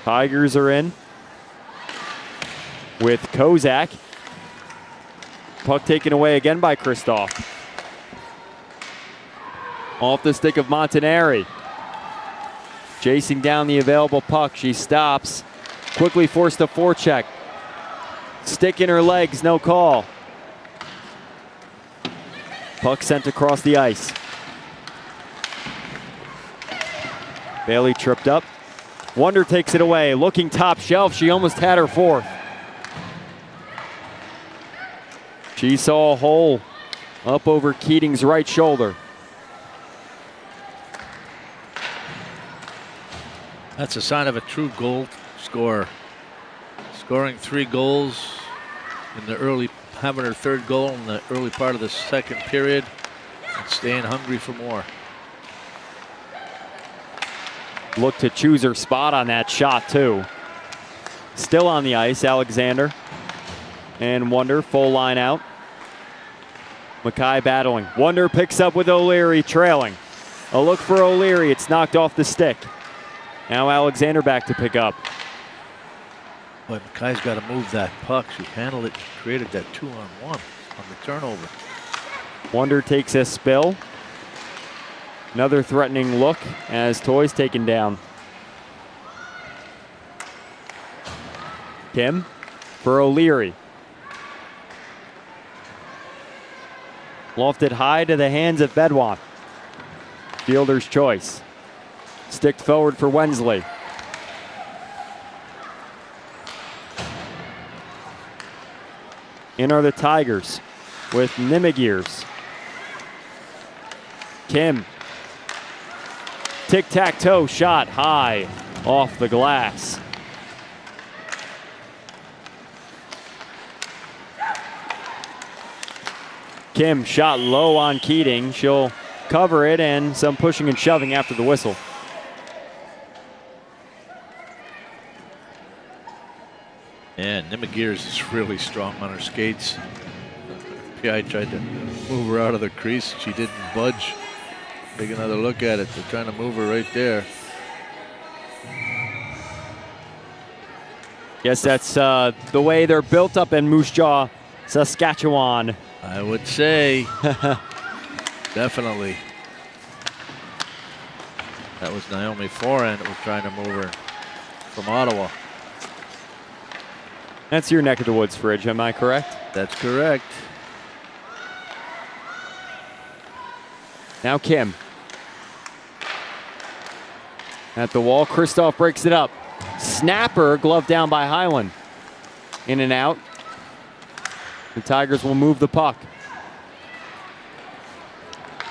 Tigers are in with Kozak. Puck taken away again by Kristoff. Off the stick of Montanari. Chasing down the available puck, she stops. Quickly forced a forecheck. Stick in her legs, no call. Puck sent across the ice. Bailey tripped up. Wonder takes it away, looking top shelf. She almost had her fourth. She saw a hole up over Keating's right shoulder. That's a sign of a true goal scorer. Scoring 3 goals in the early, having her 3rd goal in the early part of the 2nd period, and staying hungry for more. Look to choose her spot on that shot too. Still on the ice, Alexander and Wonder, full line out. Mackay battling. Wonder picks up with O'Leary trailing. A look for O'Leary, it's knocked off the stick. Now Alexander back to pick up. Boy, Mackay's got to move that puck. She handled it, created that 2-on-1 on the turnover. Wonder takes a spill. Another threatening look as Toy's taken down. Kim for O'Leary. Lofted high to the hands of Bedwan. Fielder's choice. Sticked forward for Wensley. In are the Tigers with Nimigears. Kim. Tic-tac-toe shot high off the glass. Kim shot low on Keating. She'll cover it and some pushing and shoving after the whistle. Yeah, Nimigears is really strong on her skates. RPI tried to move her out of the crease. She didn't budge. Take another look at it. They're trying to move her right there. Guess that's the way they're built up in Moose Jaw, Saskatchewan. I would say. Definitely. That was Naomi Foran that was trying to move her from Ottawa. That's your neck of the woods, Fridge, am I correct? That's correct. Now Kim. At the wall, Kristoff breaks it up. Snapper, glove down by Highland. In and out. The Tigers will move the puck.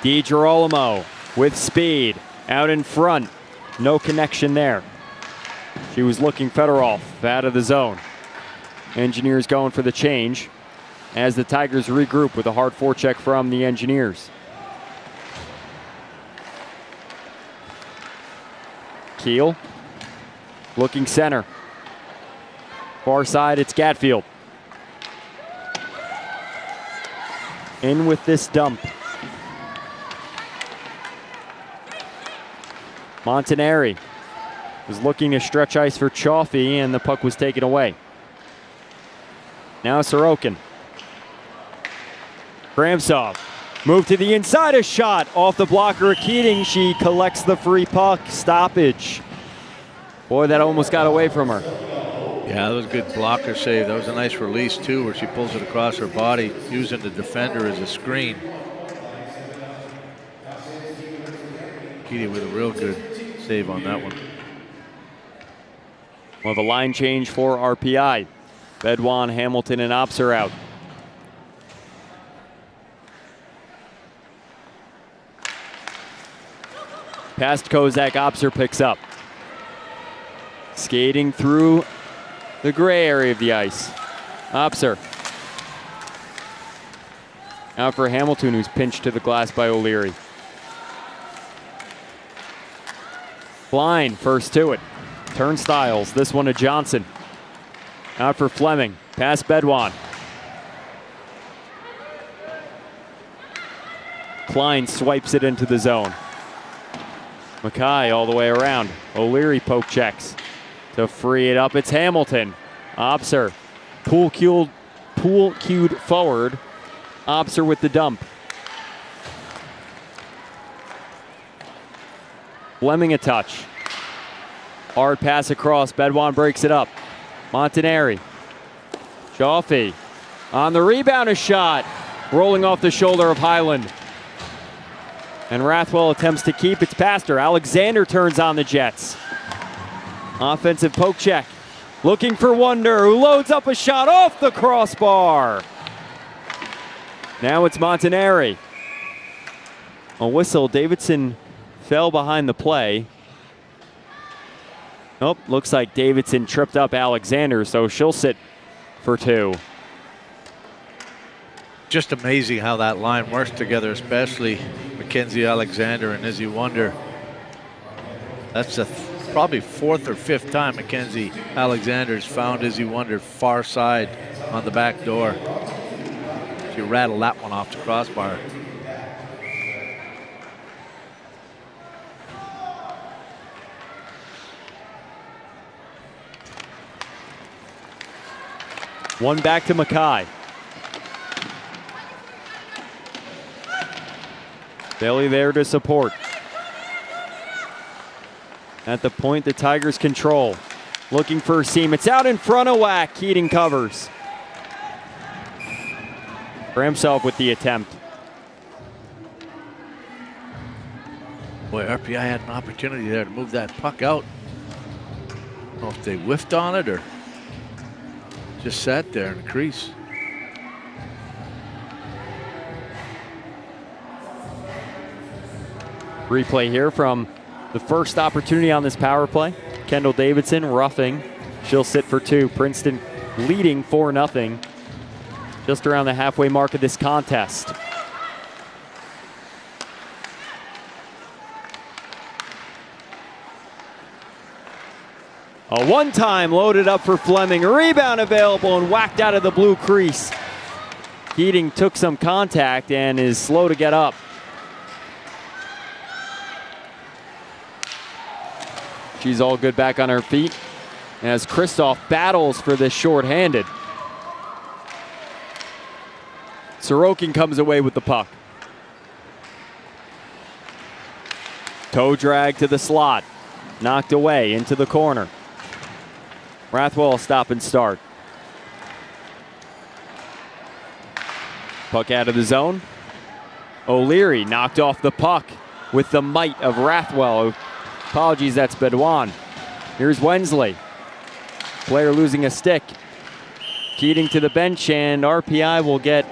DiGirolamo with speed. Out in front. No connection there. She was looking Fedorov out of the zone. Engineers going for the change as the Tigers regroup with a hard forecheck from the Engineers. Keel looking center. Far side, it's Gatfield. in with this dump. Montanari was looking to stretch ice for Chaffee, and the puck was taken away. Now Sorokin. Kramsov moved to the inside, a shot off the blocker of Keating. She collects the free puck. Stoppage. Boy, that almost got away from her. Yeah, that was a good blocker save. That was a nice release, too, where she pulls it across her body, using the defender as a screen. Keating with a real good save on that one. We'll have a line change for RPI. Bedwan, Hamilton, and Ops are out. Past Kozak, Opser picks up. Skating through the gray area of the ice. Opser. Out for Hamilton, who's pinched to the glass by O'Leary. Blind, first to it. Turnstiles, this one to Johnson. Out for Fleming, past Bedwan. Klein swipes it into the zone. Mackay all the way around. O'Leary poke checks to free it up. It's Hamilton. Opser, pool cued forward. Opser with the dump. Fleming a touch. Hard pass across. Bedwan breaks it up. Montanari. Chaffee on the rebound, a shot. Rolling off the shoulder of Highland. And Rathwell attempts to keep. It's past her. Alexander turns on the Jets. Offensive poke check. Looking for Wonder, who loads up a shot off the crossbar. Now it's Montanari. A whistle. Davidson fell behind the play. Nope, looks like Davidson tripped up Alexander, so she'll sit for 2. Just amazing how that line works together, especially Mackenzie Alexander and Izzy Wonder. That's the probably 4th or 5th time Mackenzie Alexander's found Izzy Wonder far side on the back door. She rattled that one off the crossbar. One back to Mackay. Bailey there to support. At the point, the Tigers control. Looking for a seam. It's out in front of Wack. Keating covers. Kramsov with the attempt. Boy, RPI had an opportunity there to move that puck out. I don't know if they whiffed on it or just sat there in the crease. Replay here from the first opportunity on this power play. Kendall Davidson roughing. She'll sit for 2. Princeton leading 4-0. Just around the halfway mark of this contest. A one-time loaded up for Fleming. Rebound available and whacked out of the blue crease. Keating took some contact and is slow to get up. She's all good back on her feet as Kristoff battles for this shorthanded. Sorokin comes away with the puck. Toe drag to the slot. Knocked away into the corner. Rathwell stop and start. Puck out of the zone. O'Leary knocked off the puck with the might of Rathwell. Apologies, that's Bedwan. Here's Wensley. Player losing a stick. Keating to the bench, and RPI will get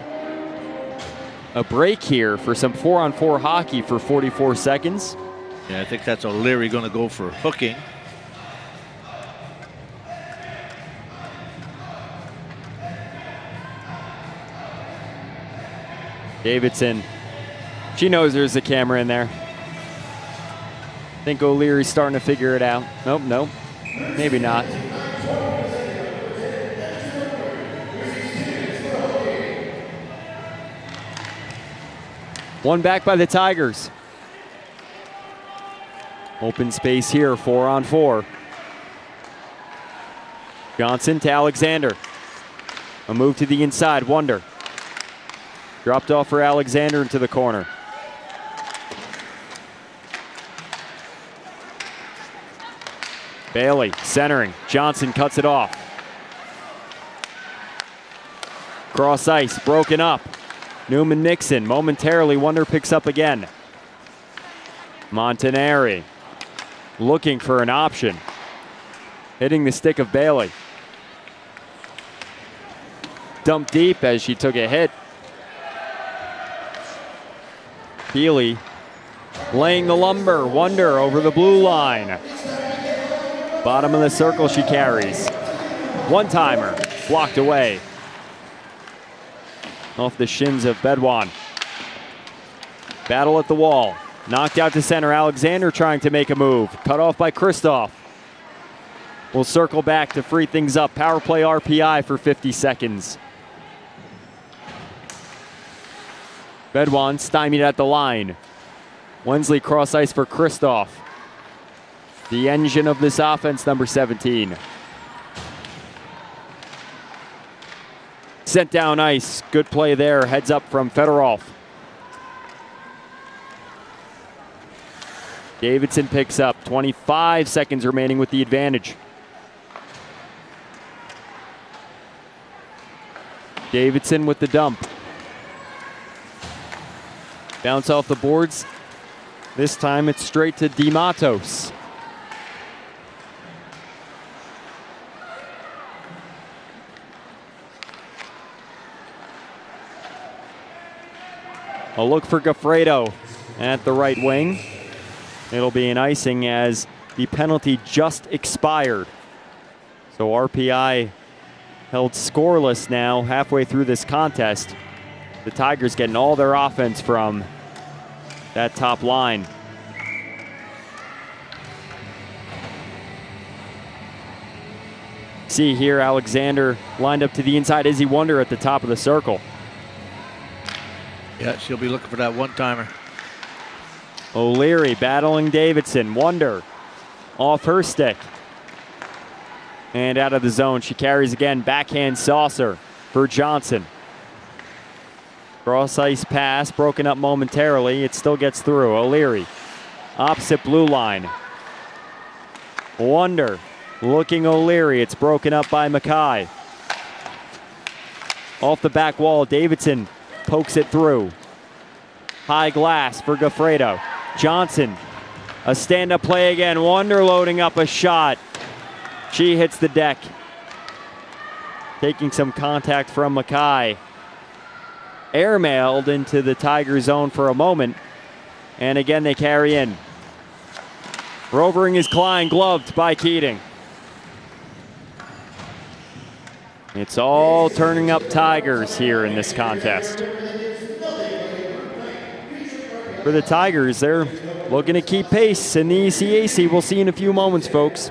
a break here for some 4-on-4 hockey for 44 seconds. Yeah, I think that's O'Leary going to go for hooking. Davidson, she knows there's a camera in there. I think O'Leary's starting to figure it out. Nope, maybe not. One back by the Tigers. Open space here, 4-on-4. Johnson to Alexander. A move to the inside, Wonder. Dropped off for Alexander into the corner. Bailey centering. Johnson cuts it off. Cross ice, broken up. Newman Nixon momentarily. Wonder picks up again. Montanari looking for an option. Hitting the stick of Bailey. Dumped deep as she took a hit. Healy laying the lumber. Wonder over the blue line. Bottom of the circle she carries. One-timer, blocked away. Off the shins of Bedwan. Battle at the wall. Knocked out to center. Alexander trying to make a move. Cut off by Kristoff. We'll circle back to free things up. Power play RPI for 50 seconds. Bedwan stymied at the line. Wensley cross ice for Kristoff. The engine of this offense, number 17. Sent down ice. Good play there. Heads up from Fedorov. Davidson picks up. 25 seconds remaining with the advantage. Davidson with the dump. Bounce off the boards. This time it's straight to DeMatos. A look for Gaffredo at the right wing. It'll be an icing as the penalty just expired. So RPI held scoreless now halfway through this contest. The Tigers getting all their offense from that top line. See here, Alexander lined up to the inside. Izzy Wonder at the top of the circle. Yeah, she'll be looking for that one-timer. O'Leary battling Davidson. Wonder off her stick. And out of the zone. She carries again. Backhand saucer for Johnson. Cross ice pass broken up momentarily. It still gets through. O'Leary opposite blue line. Wonder looking O'Leary. It's broken up by Mackay. Off the back wall. Davidson pokes it through. High glass for Gaffredo. Johnson, a stand-up play again. Wonder loading up a shot. She hits the deck. Taking some contact from Mackay. Airmailed into the Tiger zone for a moment. And again they carry in. Rovering is Klein, gloved by Keating. It's all turning up Tigers here in this contest. For the Tigers, they're looking to keep pace in the ECAC. We'll see in a few moments, folks.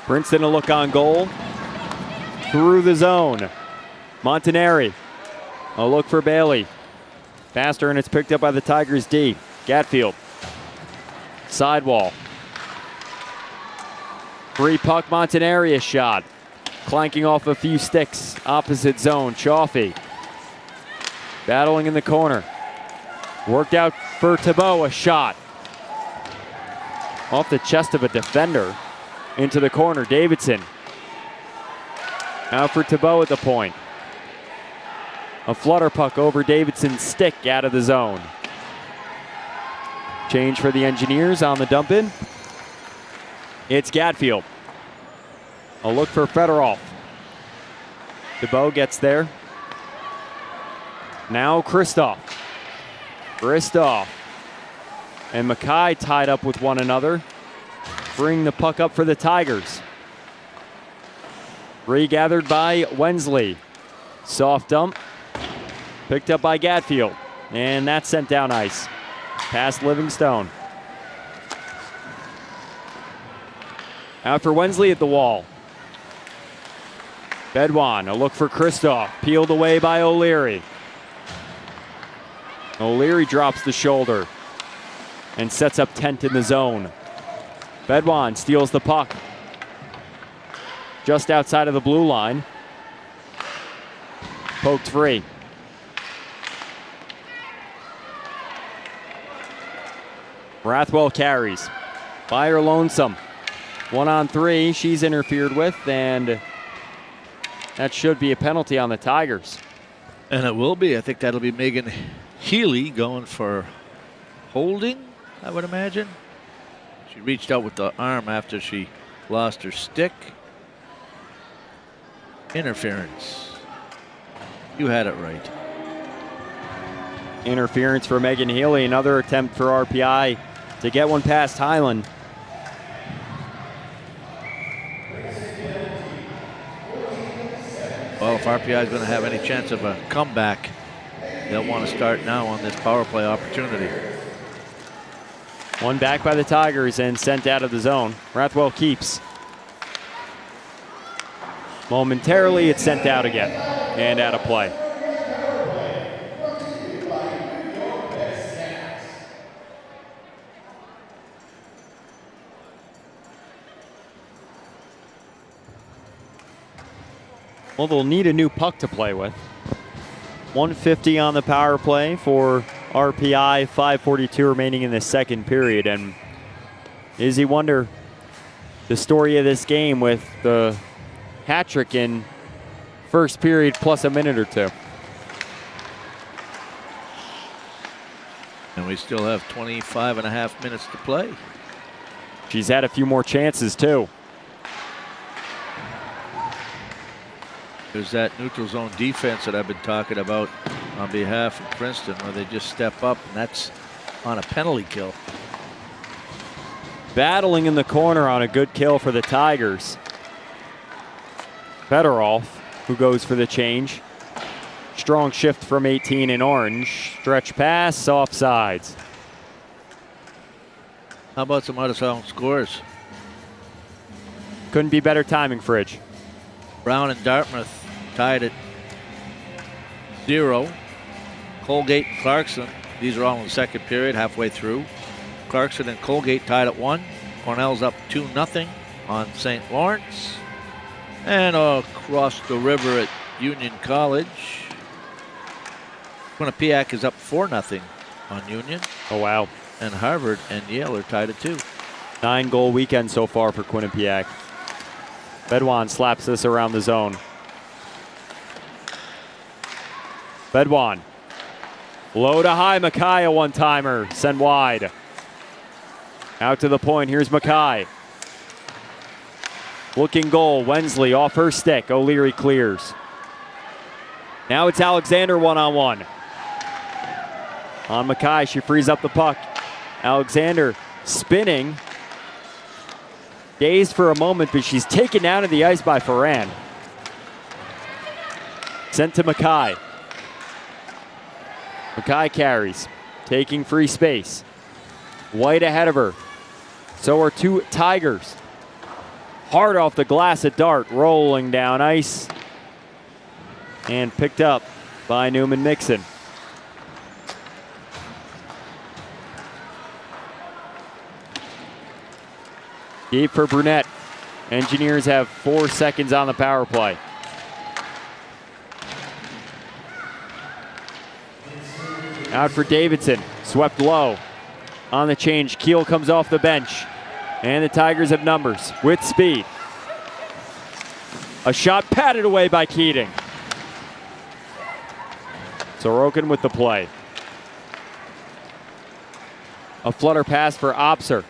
Princeton a look on goal. Through the zone. Montanari. A look for Bailey. Faster, and it's picked up by the Tigers D. Gatfield. Sidewall. Free puck, Montanari, a shot. Clanking off a few sticks. Opposite zone, Chaffee. Battling in the corner. Worked out for Thibault, a shot. Off the chest of a defender. Into the corner, Davidson. Out for Thibault at the point. A flutter puck over Davidson's stick out of the zone. Change for the Engineers on the dump in. It's Gatfield. A look for Fedorov. Thibault gets there. Now Kristoff. And Mackay tied up with one another. Bring the puck up for the Tigers. Regathered by Wensley. Soft dump. Picked up by Gatfield. And that's sent down ice. Past Livingstone. Out for Wensley at the wall. Bedwan, a look for Kristoff. Peeled away by O'Leary. O'Leary drops the shoulder and sets up tent in the zone. Bedwan steals the puck. Just outside of the blue line. Poked free. Rathwell carries. Fire lonesome. 1-on-3, she's interfered with, and that should be a penalty on the Tigers. And it will be. I think that'll be Megan Healy going for holding, I would imagine. She reached out with the arm after she lost her stick. Interference. You had it right. Interference for Megan Healy. Another attempt for RPI to get one past Highland. Well, if RPI is going to have any chance of a comeback, they'll want to start now on this power play opportunity. One back by the Tigers and sent out of the zone. Rathwell keeps. Momentarily, it's sent out again and out of play. Well, they'll need a new puck to play with. 150 on the power play for RPI, 5:42 remaining in the second period. And Izzy Wonder, the story of this game with the hat trick in first period plus a minute or two. And we still have 25 and a half minutes to play. She's had a few more chances too. There's that neutral zone defense that I've been talking about on behalf of Princeton, where they just step up, and that's on a penalty kill. Battling in the corner on a good kill for the Tigers. Fedorov, who goes for the change. Strong shift from 18 in orange. Stretch pass, offsides. How about some out-of-zone scores? Couldn't be better timing, Fridge. Brown and Dartmouth tied at 0. Colgate and Clarkson, these are all in the second period, halfway through. Clarkson and Colgate tied at 1. Cornell's up 2-0 on St. Lawrence. And across the river at Union College, Quinnipiac is up 4-0 on Union. Oh, wow. And Harvard and Yale are tied at 2. 9-goal weekend so far for Quinnipiac. Bedwan slaps this around the zone. Bedwan. Low to high, Mackay, a one-timer. Sent wide. Out to the point, here's Mackay. Looking goal, Wensley off her stick. O'Leary clears. Now it's Alexander one-on-one. On Mackay, she frees up the puck. Alexander spinning. Dazed for a moment, but she's taken down to the ice by Ferran. Sent to Mackay. Mackay carries, taking free space. White ahead of her. So are two Tigers. Hard off the glass at Dart, rolling down ice. And picked up by Newman Mixon. Deep for Brunette. Engineers have 4 seconds on the power play. Out for Davidson, swept low. On the change, Keel comes off the bench. And the Tigers have numbers with speed. A shot patted away by Keating. Sorokin with the play. A flutter pass for Opser.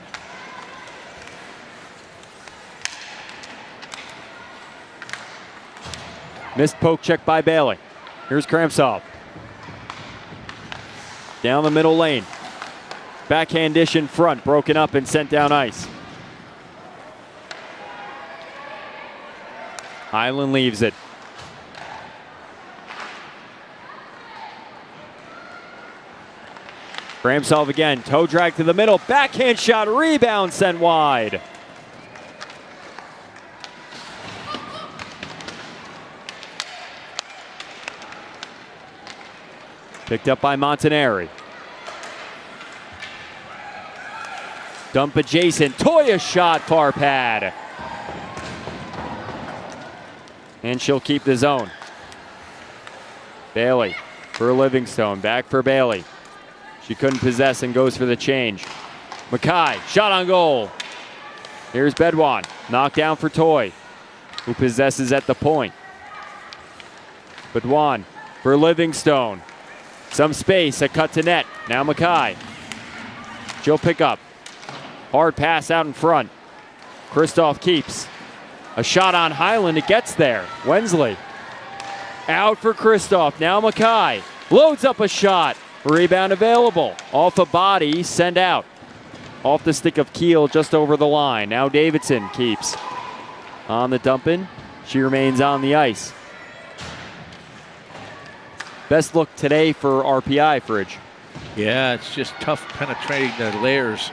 Missed poke check by Bailey. Here's Kramsov. Down the middle lane. Backhand dish in front, broken up and sent down ice. Highland leaves it. Kramsov again, toe drag to the middle, backhand shot, rebound sent wide. Picked up by Montanari. Dump adjacent, Toya shot, far pad. And she'll keep the zone. Bailey for Livingstone, back for Bailey. She couldn't possess and goes for the change. Mackay, shot on goal. Here's Bedwan, knocked down for Toy, who possesses at the point. Bedwan for Livingstone. Some space, a cut to net. Now Mackay. She'll pick up. Hard pass out in front. Kristoff keeps. A shot on Highland, it gets there. Wensley. Out for Kristoff, now Mackay. Loads up a shot. Rebound available. Off a body, send out. Off the stick of Keel, just over the line. Now Davidson keeps. On the dump in, she remains on the ice. Best look today for RPI, Fridge. Yeah, it's just tough penetrating the layers.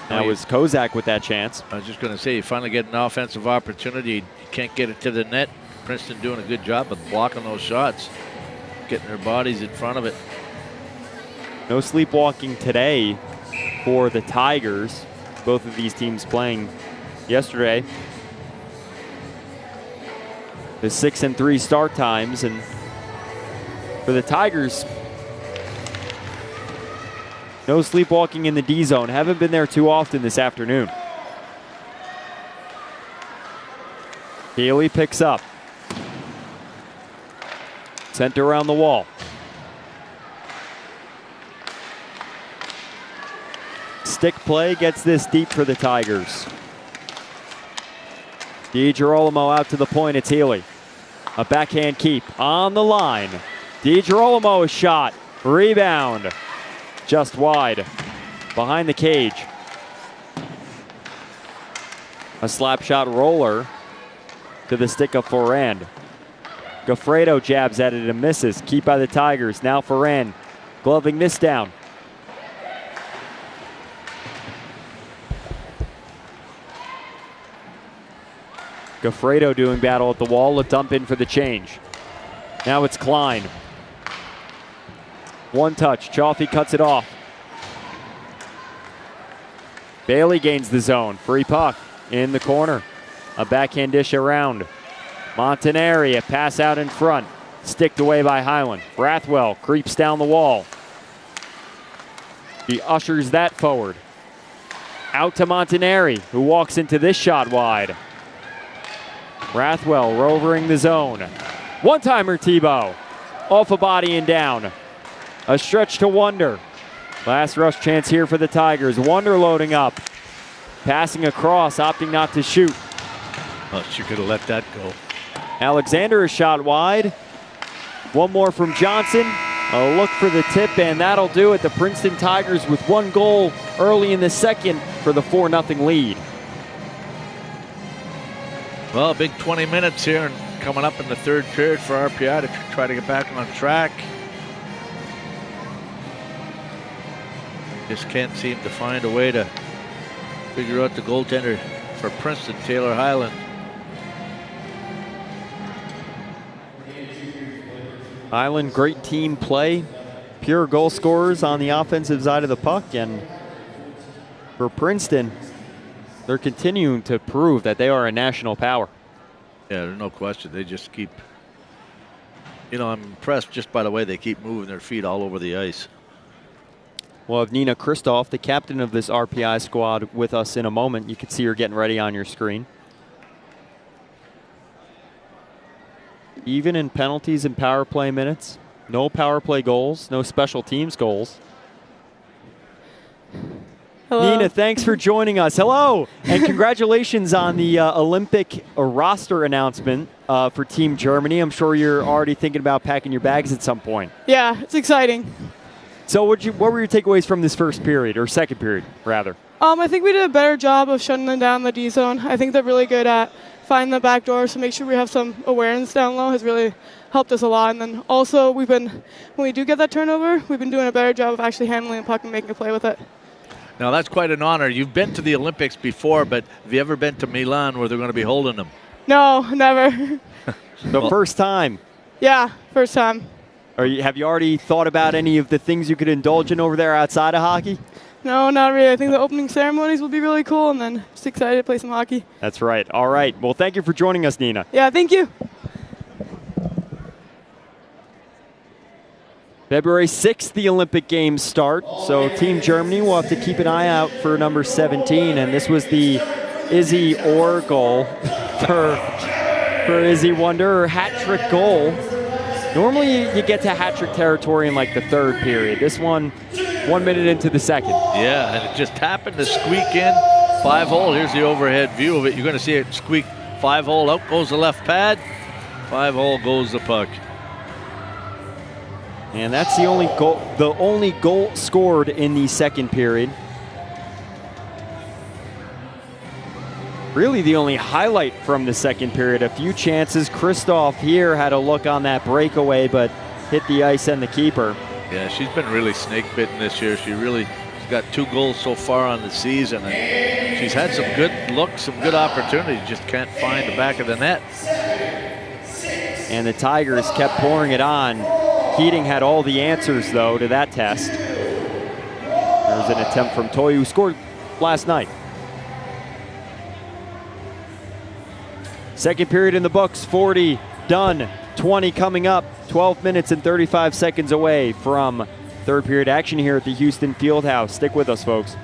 That was Kozak with that chance. I was just going to say, you finally get an offensive opportunity. You can't get it to the net. Princeton doing a good job of blocking those shots, getting their bodies in front of it. No sleepwalking today for the Tigers. Both of these teams playing yesterday. The 6 and 3 start times, and for the Tigers, no sleepwalking in the D zone. Haven't been there too often this afternoon. Healy picks up. Sent around the wall. Stick play gets this deep for the Tigers. DiGirolamo out to the point, it's Healy. A backhand keep on the line. DiGirolamo a shot, rebound. Just wide, behind the cage. A slap shot roller to the stick of Forand. Goffredo jabs at it and misses. Keep by the Tigers. Now Forand gloving this down. Goffredo doing battle at the wall. A dump in for the change. Now it's Klein. One touch. Chaffee cuts it off. Bailey gains the zone. Free puck in the corner. A backhand dish around. Montanari, a pass out in front. Sticked away by Highland. Brathwell creeps down the wall. He ushers that forward. Out to Montanari, who walks into this shot wide. Brathwell rovering the zone. One-timer Tebow. Off a body and down. A stretch to Wonder. Last rush chance here for the Tigers. Wonder loading up. Passing across, opting not to shoot. Oh, she could have let that go. Alexander is shot wide. One more from Johnson. A look for the tip, and that'll do it. The Princeton Tigers with one goal early in the second for the 4-0 lead. Well, a big 20 minutes here and coming up in the third period for RPI to try to get back on track. Just can't seem to find a way to figure out the goaltender for Princeton, Taylor Highland. Highland, great team play. Pure goal scorers on the offensive side of the puck. And for Princeton, they're continuing to prove that they are a national power. Yeah, there's no question. They just keep, you know, I'm impressed just by the way they keep moving their feet all over the ice. We'll have Nina Kristoff, the captain of this RPI squad, with us in a moment. You can see her getting ready on your screen. Even in penalties and power play minutes. No power play goals, no special teams goals. Hello. Nina, thanks for joining us. Hello, and congratulations on the Olympic roster announcement for Team Germany. I'm sure you're already thinking about packing your bags at some point. Yeah, it's exciting. So what were your takeaways from this first period, or second period, rather? I think we did a better job of shutting them down in the D zone. I think they're really good at finding the back door, so make sure we have some awareness down low has really helped us a lot. And then also, when we do get that turnover, we've been doing a better job of actually handling the puck and making a play with it. Now, that's quite an honor. You've been to the Olympics before, but have you ever been to Milan where they're going to be holding them? No, never. The first time. Yeah, first time. Have you already thought about any of the things you could indulge in over there outside of hockey? No, not really. I think the opening ceremonies will be really cool, and then just excited to play some hockey. That's right. All right. Well, thank you for joining us, Nina. Yeah, thank you. February 6th, the Olympic Games start. So Team Germany will have to keep an eye out for number 17. And this was the Izzy Orr goal for Izzy Wonder, her hat trick goal. Normally you get to hat trick territory in like the third period. This one, 1 minute into the second. Yeah, and it just happened to squeak in 5-hole. Here's the overhead view of it. You're going to see it squeak 5-hole. Out goes the left pad. 5-hole goes the puck. And that's the only goal scored in the second period. Really the only highlight from the second period. A few chances. Kristoff here had a look on that breakaway, but hit the ice and the keeper. Yeah, she's been really snake-bitten this year. She's got 2 goals so far on the season, and she's had some good looks, some good opportunities, just can't find the back of the net. And the Tigers kept pouring it on. Keating had all the answers, though, to that test. There was an attempt from Toy, who scored last night. Second period in the books, 40 done, 20 coming up, 12 minutes and 35 seconds away from third period action here at the Houston Fieldhouse. Stick with us, folks.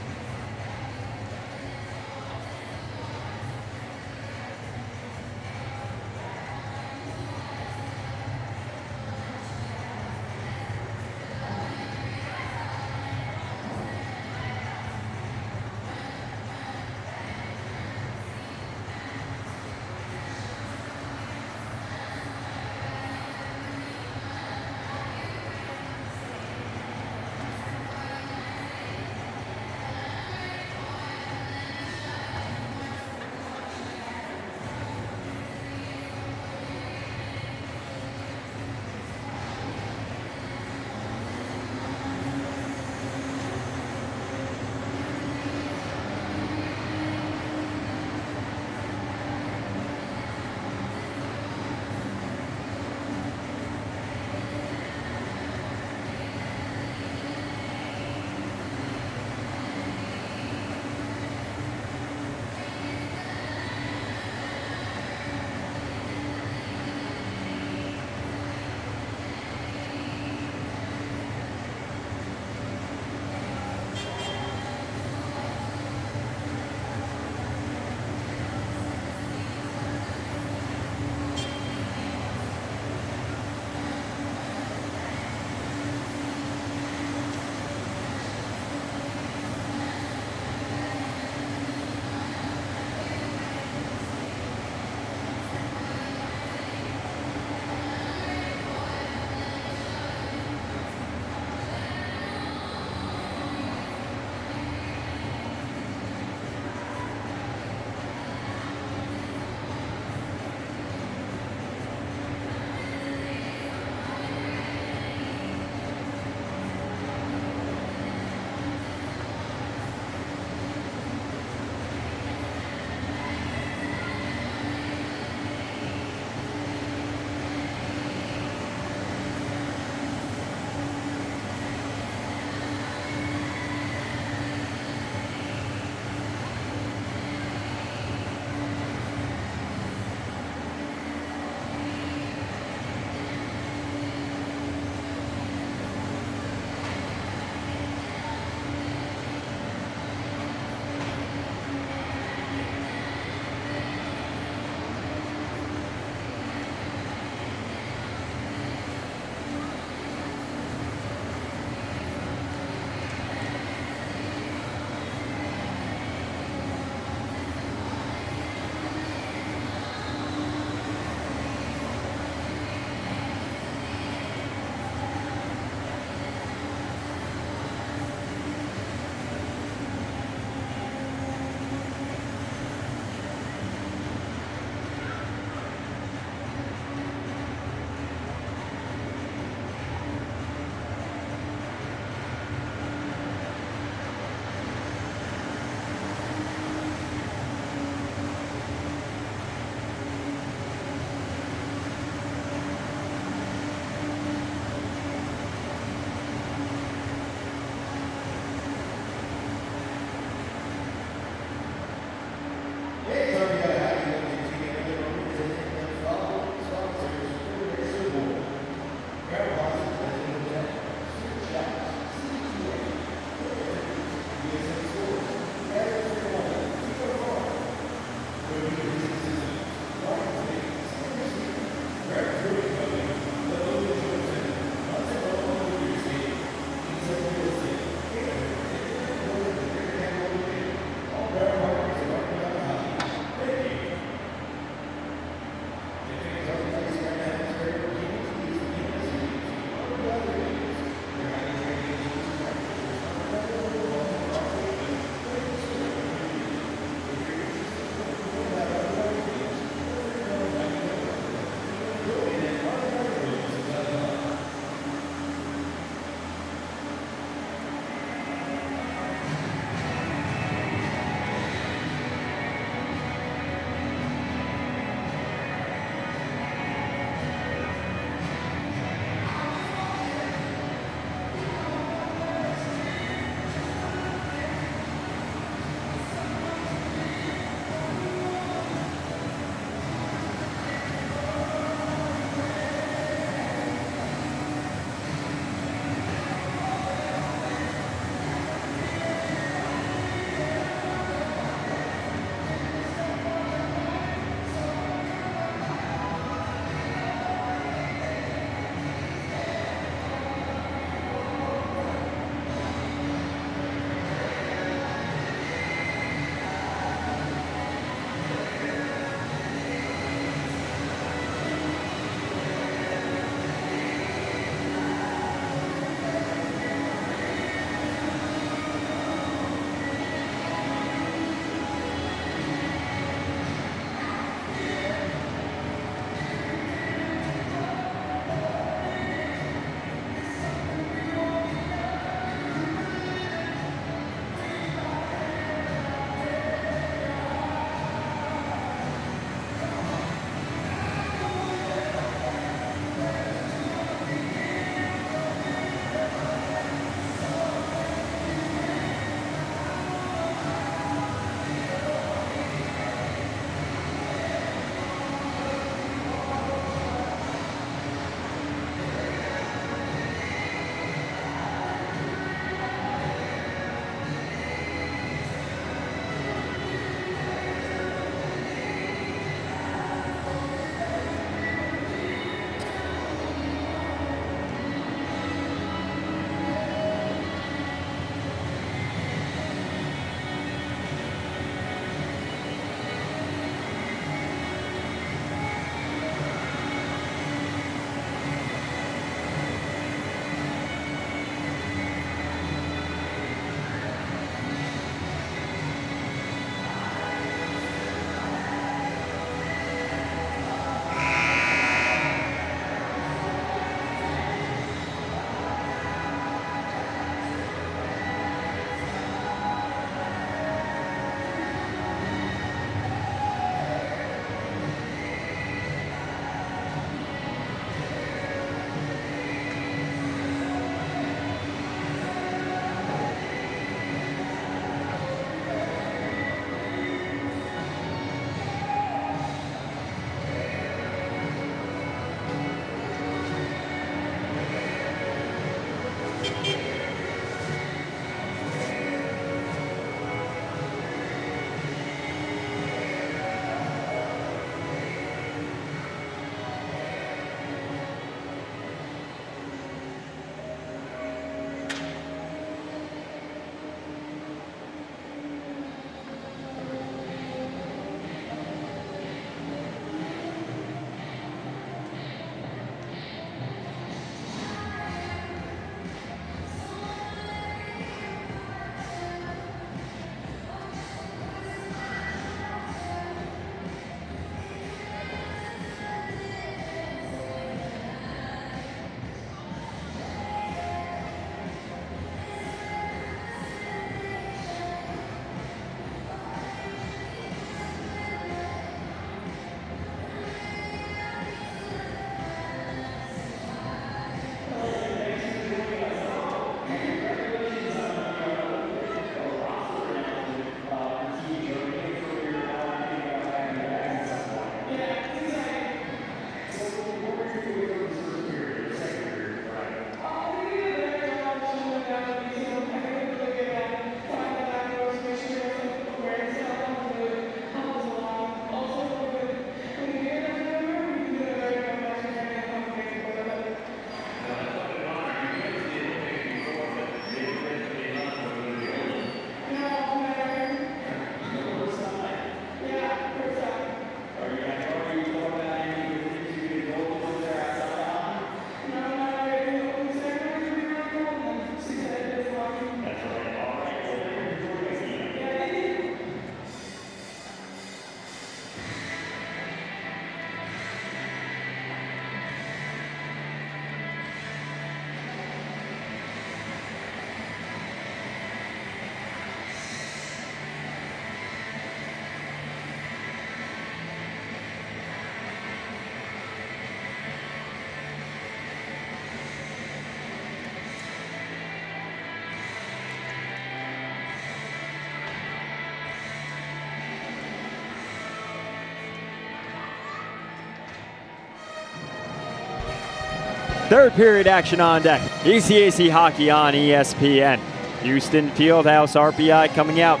Third period action on deck. ECAC hockey on ESPN. Houston Fieldhouse RPI coming out.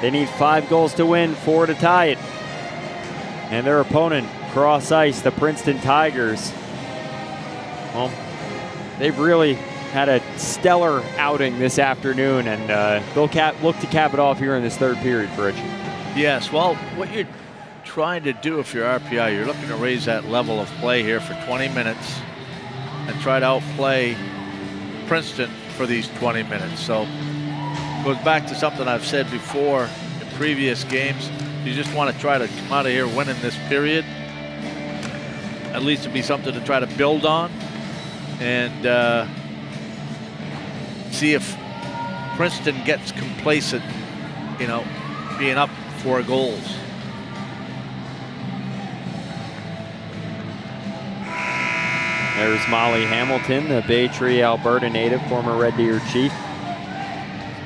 They need 5 goals to win, 4 to tie it. And their opponent, cross ice, the Princeton Tigers. Well, they've really had a stellar outing this afternoon, and they'll look to cap it off here in this third period, Rich. Yes, well, what you're trying to do if you're RPI, you're looking to raise that level of play here for 20 minutes and try to outplay Princeton for these 20 minutes. So it goes back to something I've said before in previous games. You just want to try to come out of here winning this period. At least it'd be something to try to build on and see if Princeton gets complacent, you know, being up 4 goals. There's Molly Hamilton, the Bay Tree, Alberta native, former Red Deer Chief.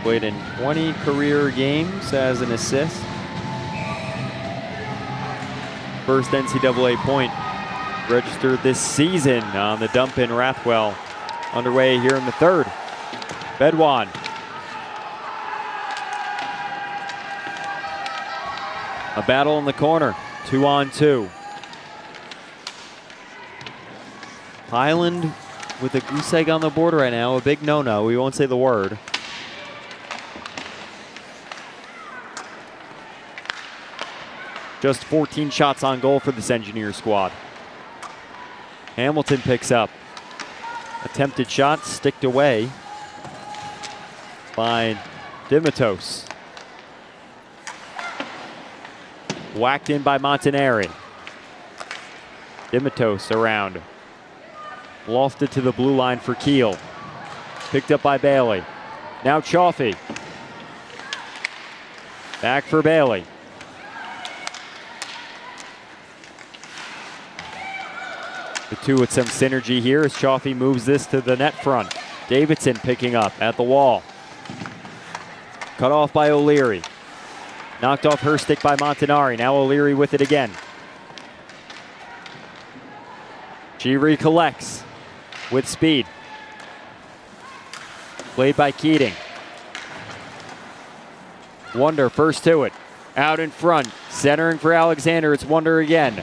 Played in 20 career games as an assist. First NCAA point registered this season on the dump in Rathwell. Underway here in the third. Bedwan. A battle in the corner, 2-on-2. Highland with a goose egg on the board right now, a big no-no. We won't say the word. Just 14 shots on goal for this Engineer squad. Hamilton picks up. Attempted shot, sticked away by Dimitos. Whacked in by Montanari. Dimitos around. Lofted to the blue line for Kiel. Picked up by Bailey. Now Chaffee. Back for Bailey. The two with some synergy here as Chaffee moves this to the net front. Davidson picking up at the wall. Cut off by O'Leary. Knocked off her stick by Montanari. Now O'Leary with it again. She recollects with speed. Played by Keating. Wonder first to it. Out in front. Centering for Alexander. It's Wonder again.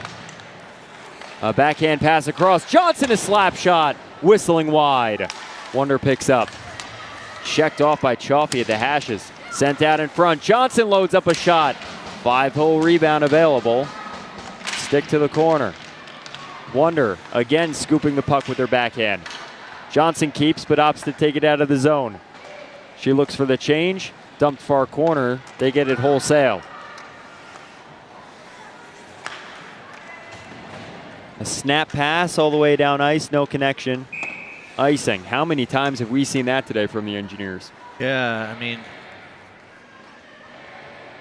A backhand pass across. Johnson, a slap shot. Whistling wide. Wonder picks up. Checked off by Chaffee at the hashes. Sent out in front. Johnson loads up a shot. 5-hole rebound available. Stick to the corner. Wonder again scooping the puck with her backhand. Johnson keeps but opts to take it out of the zone. She looks for the change. Dumped far corner. They get it wholesale. A snap pass all the way down ice, no connection. Icing. How many times have we seen that today from the Engineers? Yeah, I mean,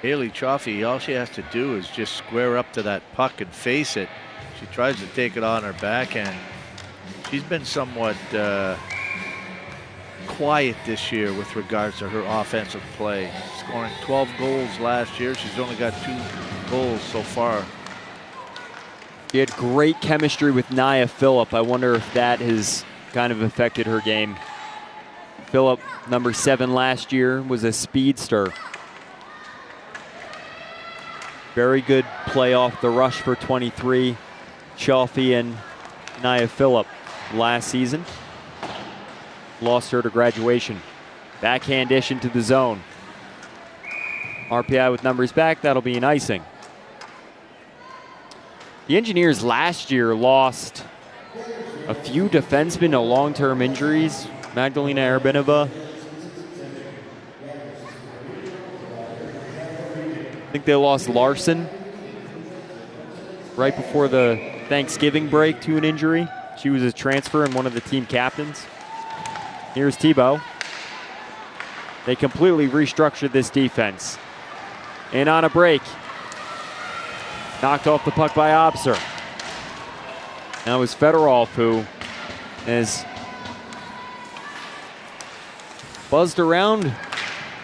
Haley Chaffee, all she has to do is just square up to that puck and face it. She tries to take it on her backhand. She's been somewhat quiet this year with regards to her offensive play. Scoring 12 goals last year. She's only got 2 goals so far. She had great chemistry with Nia Phillip. I wonder if that has kind of affected her game. Phillip, number 7 last year, was a speedster. Very good play off the rush for 23. Chaffee and Nia Phillip last season. Lost her to graduation. Backhand dish into the zone. RPI with numbers back. That'll be an icing. The Engineers last year lost a few defensemen to long-term injuries. Magdalena Erbinova. I think they lost Larson right before the Thanksgiving break to an injury. She was a transfer and one of the team captains. Here's Tebow. They completely restructured this defense. And on a break. Knocked off the puck by Obser. Now it was Fedorov who has buzzed around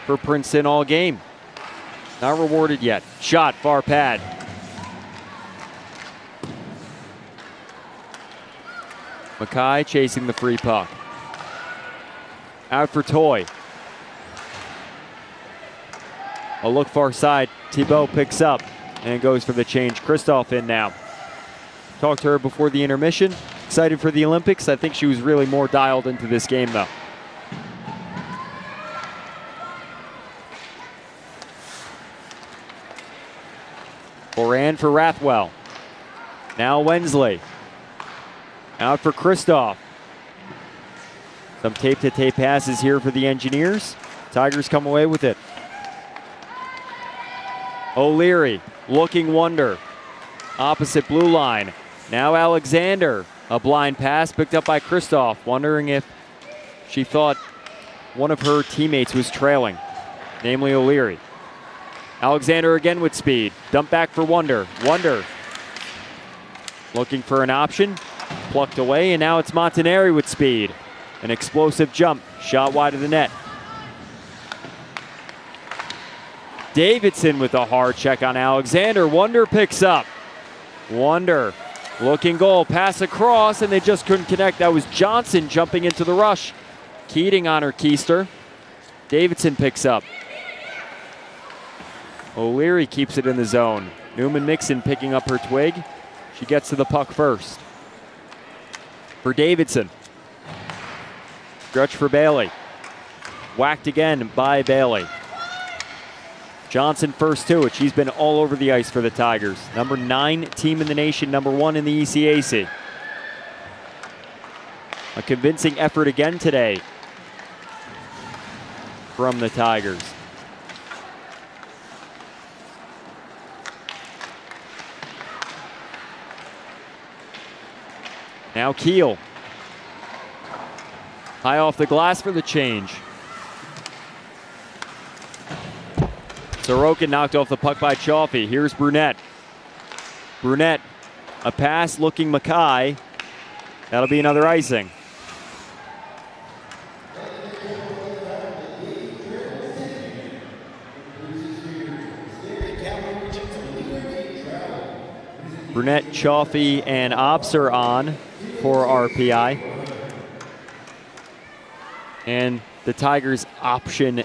for Princeton all game. Not rewarded yet. Shot, far pad. Mackay chasing the free puck. Out for Toy. A look far side. Thibault picks up and goes for the change. Kristoff in now. Talked to her before the intermission. Excited for the Olympics. I think she was really more dialed into this game, though. Moran for Rathwell. Now Wensley. Out for Kristoff. Some tape-to-tape passes here for the Engineers. Tigers come away with it. O'Leary looking wonder. Opposite blue line. Now Alexander. A blind pass picked up by Kristoff. Wondering if she thought one of her teammates was trailing, namely O'Leary. Alexander again with speed. Dump back for Wonder. Wonder looking for an option. Plucked away, and now it's Montanari with speed. An explosive jump. Shot wide of the net. Davidson with a hard check on Alexander. Wonder picks up. Wonder looking goal. Pass across, and they just couldn't connect. That was Johnson jumping into the rush. Keating on her keister. Davidson picks up. O'Leary keeps it in the zone. Newman-Mixon picking up her twig. She gets to the puck first. For Davidson. Stretch for Bailey. Whacked again by Bailey. Johnson first to it. She's been all over the ice for the Tigers. Number 9 team in the nation, number 1 in the ECAC. A convincing effort again today from the Tigers. Now Keel. High off the glass for the change. Sorokin knocked off the puck by Chaffee. Here's Brunette. Brunette, a pass looking Mackay. That'll be another icing. Brunette, Chaffee, and Obser on for RPI. And the Tigers option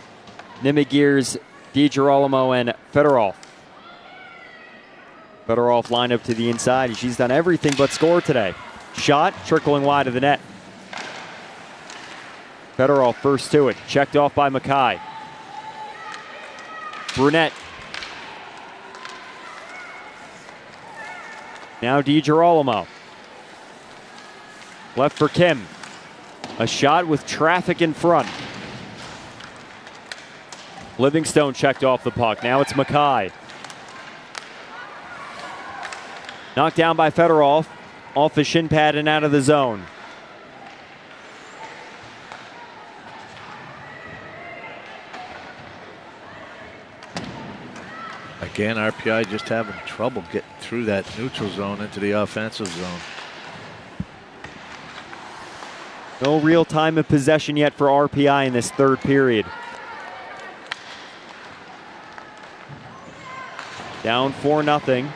Nimigears, DiGirolamo, and Fedorov. Fedorov lined up to the inside. She's done everything but score today. Shot, trickling wide of the net. Fedorov first to it. Checked off by Mackay. Brunette. Now DiGirolamo. Left for Kim. A shot with traffic in front. Livingstone checked off the puck. Now it's Mackay. Knocked down by Fedorov. Off the shin pad and out of the zone. Again, RPI just having trouble getting through that neutral zone into the offensive zone. No real time of possession yet for RPI in this third period. Down 4-0.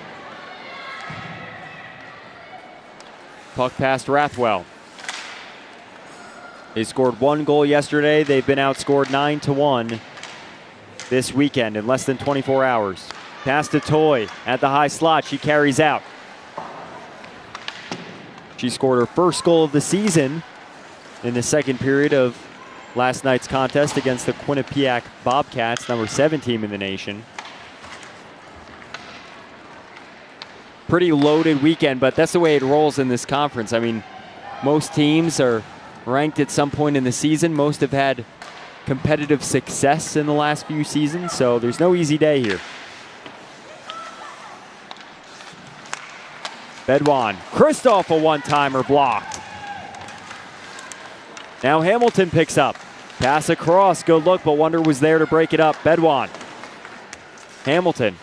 Puck past Rathwell. They scored 1 goal yesterday. They've been outscored 9-1 this weekend in less than 24 hours. Pass to Toy at the high slot. She carries out. She scored her first goal of the season in the second period of last night's contest against the Quinnipiac Bobcats, number 7 team in the nation. Pretty loaded weekend, but that's the way it rolls in this conference. I mean, most teams are ranked at some point in the season. Most have had competitive success in the last few seasons, so there's no easy day here. Bedwan. Kristoff, a one-timer blocked. Now Hamilton picks up. Pass across, good look, but Wonder was there to break it up. Bedwan. Hamilton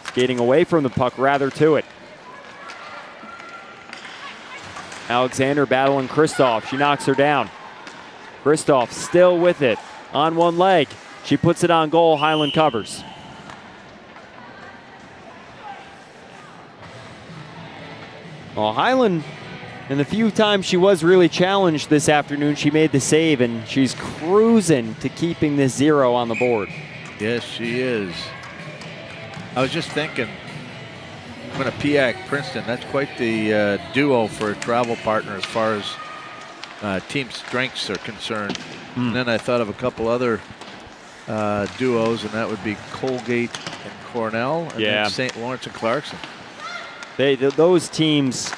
skating away from the puck, rather to it. Alexander battling Kristoff. She knocks her down. Kristoff still with it on one leg. She puts it on goal. Highland covers. Well, Highland And the few times she was really challenged this afternoon, she made the save, and she's cruising to keeping this 0 on the board. Yes, she is. I was just thinking, Quinnipiac, Princeton, that's quite the duo for a travel partner as far as team strengths are concerned. And then I thought of a couple other duos, and that would be Colgate and Cornell, and then St. Lawrence and Clarkson. Those teams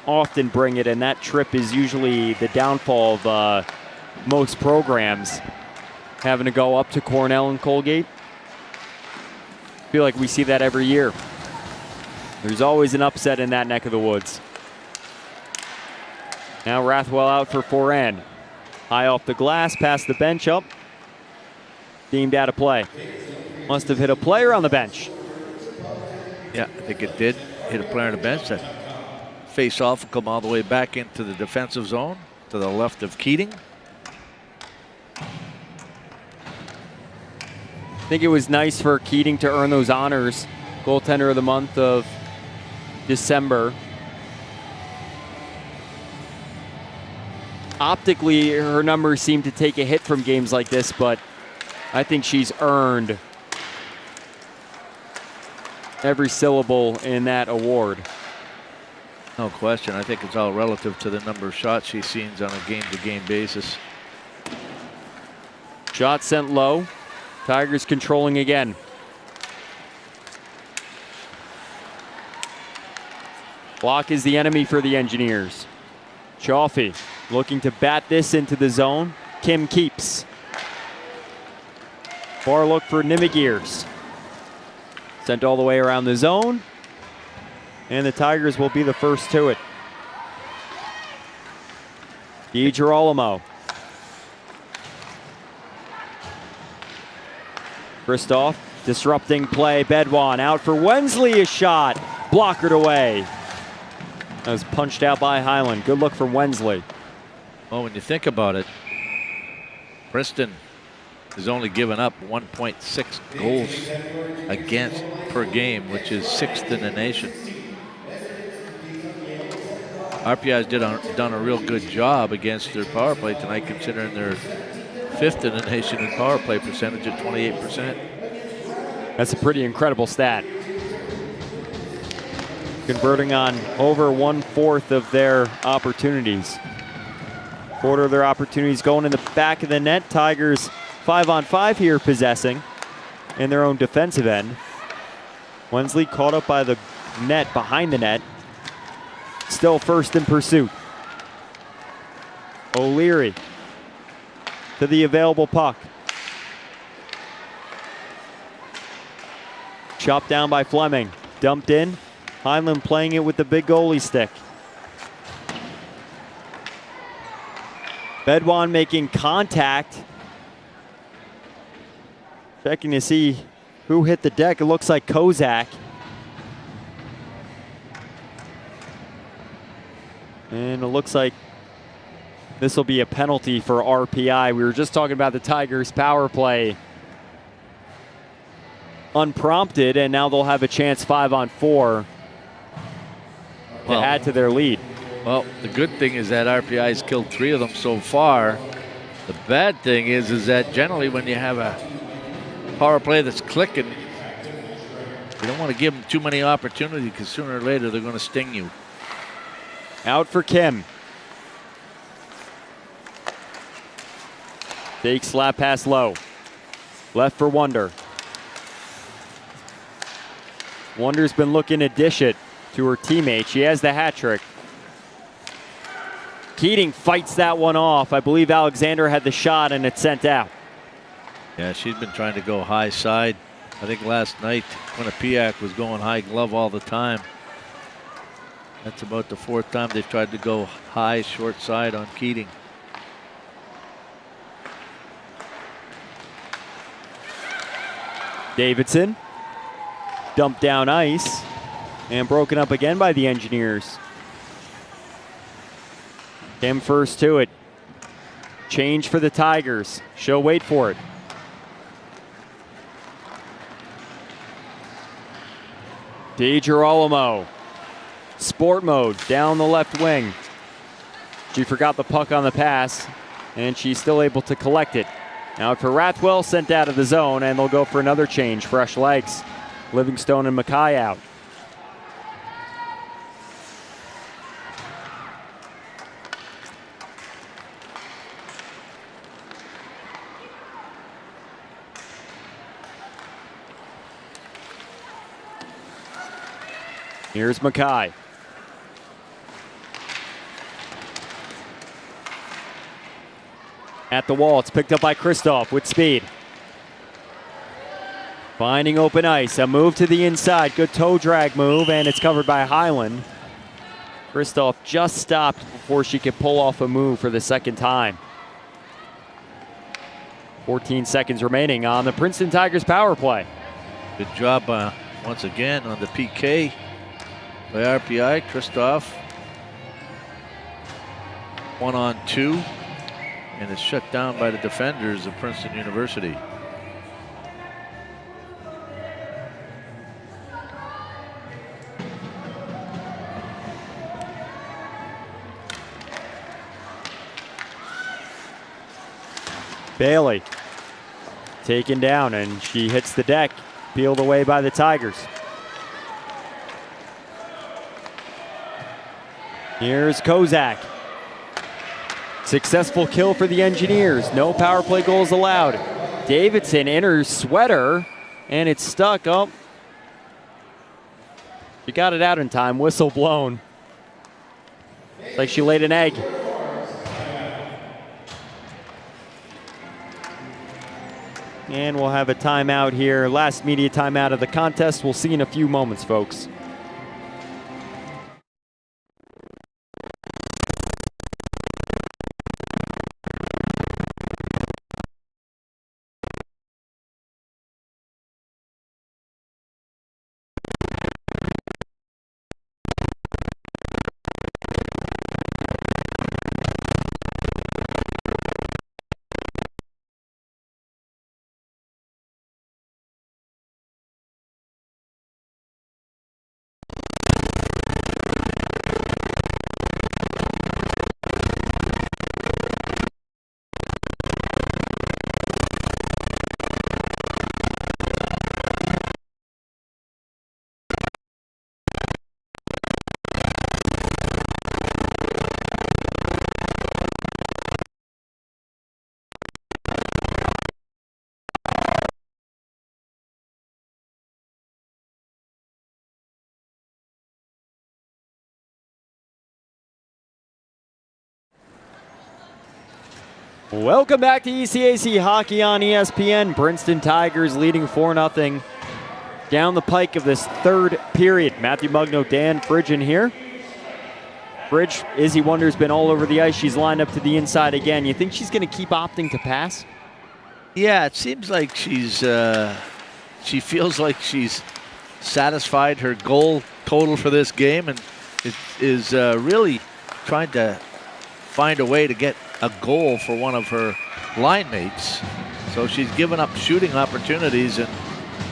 often bring it, and that trip is usually the downfall of most programs, having to go up to Cornell and Colgate. I feel like we see that every year. There's always an upset in that neck of the woods. Now Rathwell out for Foran. High off the glass, past the bench up. Deemed out of play. Must have hit a player on the bench. Yeah, I think it did hit a player on the bench. That face off will come all the way back into the defensive zone to the left of Keating. I think it was nice for Keating to earn those honors. Goaltender of the month of December. Optically, her numbers seem to take a hit from games like this, but I think she's earned every syllable in that award. No question. I think it's all relative to the number of shots she sees on a game-to-game basis. Shot sent low. Tigers controlling again. Block is the enemy for the Engineers. Chaffee looking to bat this into the zone. Kim keeps. Far look for Nimigears. Sent all the way around the zone. And the Tigers will be the first to it. DiGirolamo. Kristoff disrupting play. Bedwan out for Wensley. A shot. Blockered away. That was punched out by Highland. Good look from Wensley. Well, when you think about it, Princeton has only given up 1.6 goals against per game, which is 6th in the nation. RPI has done a real good job against their power play tonight, considering they're 5th in the nation in power play percentage at 28%. That's a pretty incredible stat. Converting on over 1/4 of their opportunities. Quarter of their opportunities going in the back of the net. Tigers 5-on-5 here possessing in their own defensive end. Wensley caught up by the net, behind the net. Still first in pursuit. O'Leary to the available puck. Chopped down by Fleming. Dumped in. Heinlein playing it with the big goalie stick. Bedwan making contact. Checking to see who hit the deck. It looks like Kozak. And it looks like this will be a penalty for RPI. We were just talking about the Tigers' power play unprompted, and now they'll have a chance 5-on-4 to add to their lead. Well, the good thing is that RPI has killed 3 of them so far. The bad thing is that generally when you have a power play that's clicking, you don't want to give them too many opportunities, because sooner or later they're going to sting you. Out for Kim. Take slap pass low. Left for Wonder. Wonder's been looking to dish it to her teammate. She has the hat trick. Keating fights that one off. I believe Alexander had the shot and it's sent out. Yeah, she's been trying to go high side. I think last night Quinnipiac was going high glove all the time. That's about the 4th time they've tried to go high short side on Keating. Davidson dumped down ice and broken up again by the Engineers. Kim first to it. Change for the Tigers. She'll wait for it. DiGirolamo. Sport mode down the left wing. She forgot the puck on the pass, and she's still able to collect it. Now for Rathwell, sent out of the zone, and they'll go for another change. Fresh legs. Livingstone and Mackay out. Here's Mackay. At the wall, it's picked up by Kristoff with speed. Finding open ice, a move to the inside, good toe drag move, and it's covered by Highland. Kristoff just stopped before she could pull off a move for the second time. 14 seconds remaining on the Princeton Tigers power play. Good job once again on the PK by RPI. Kristoff 1-on-2, and it's shut down by the defenders of Princeton University. Bailey taken down, and she hits the deck, peeled away by the Tigers. Here's Kozak. Successful kill for the Engineers. No power play goals allowed. Davidson in her sweater, and it's stuck. Oh, she got it out in time. Whistle blown. It's like she laid an egg. And we'll have a timeout here. Last media timeout of the contest. We'll see you in a few moments, folks. Welcome back to ECAC Hockey on ESPN. Princeton Tigers leading 4-0 down the pike of this third period. Matthew Mugno, Dan Fridge in here. Fridge, Izzy Wonder's been all over the ice. She's lined up to the inside again. You think she's going to keep opting to pass? Yeah, it seems like she feels like she's satisfied her goal total for this game and is really trying to find a way to get a goal for one of her line mates. So she's given up shooting opportunities and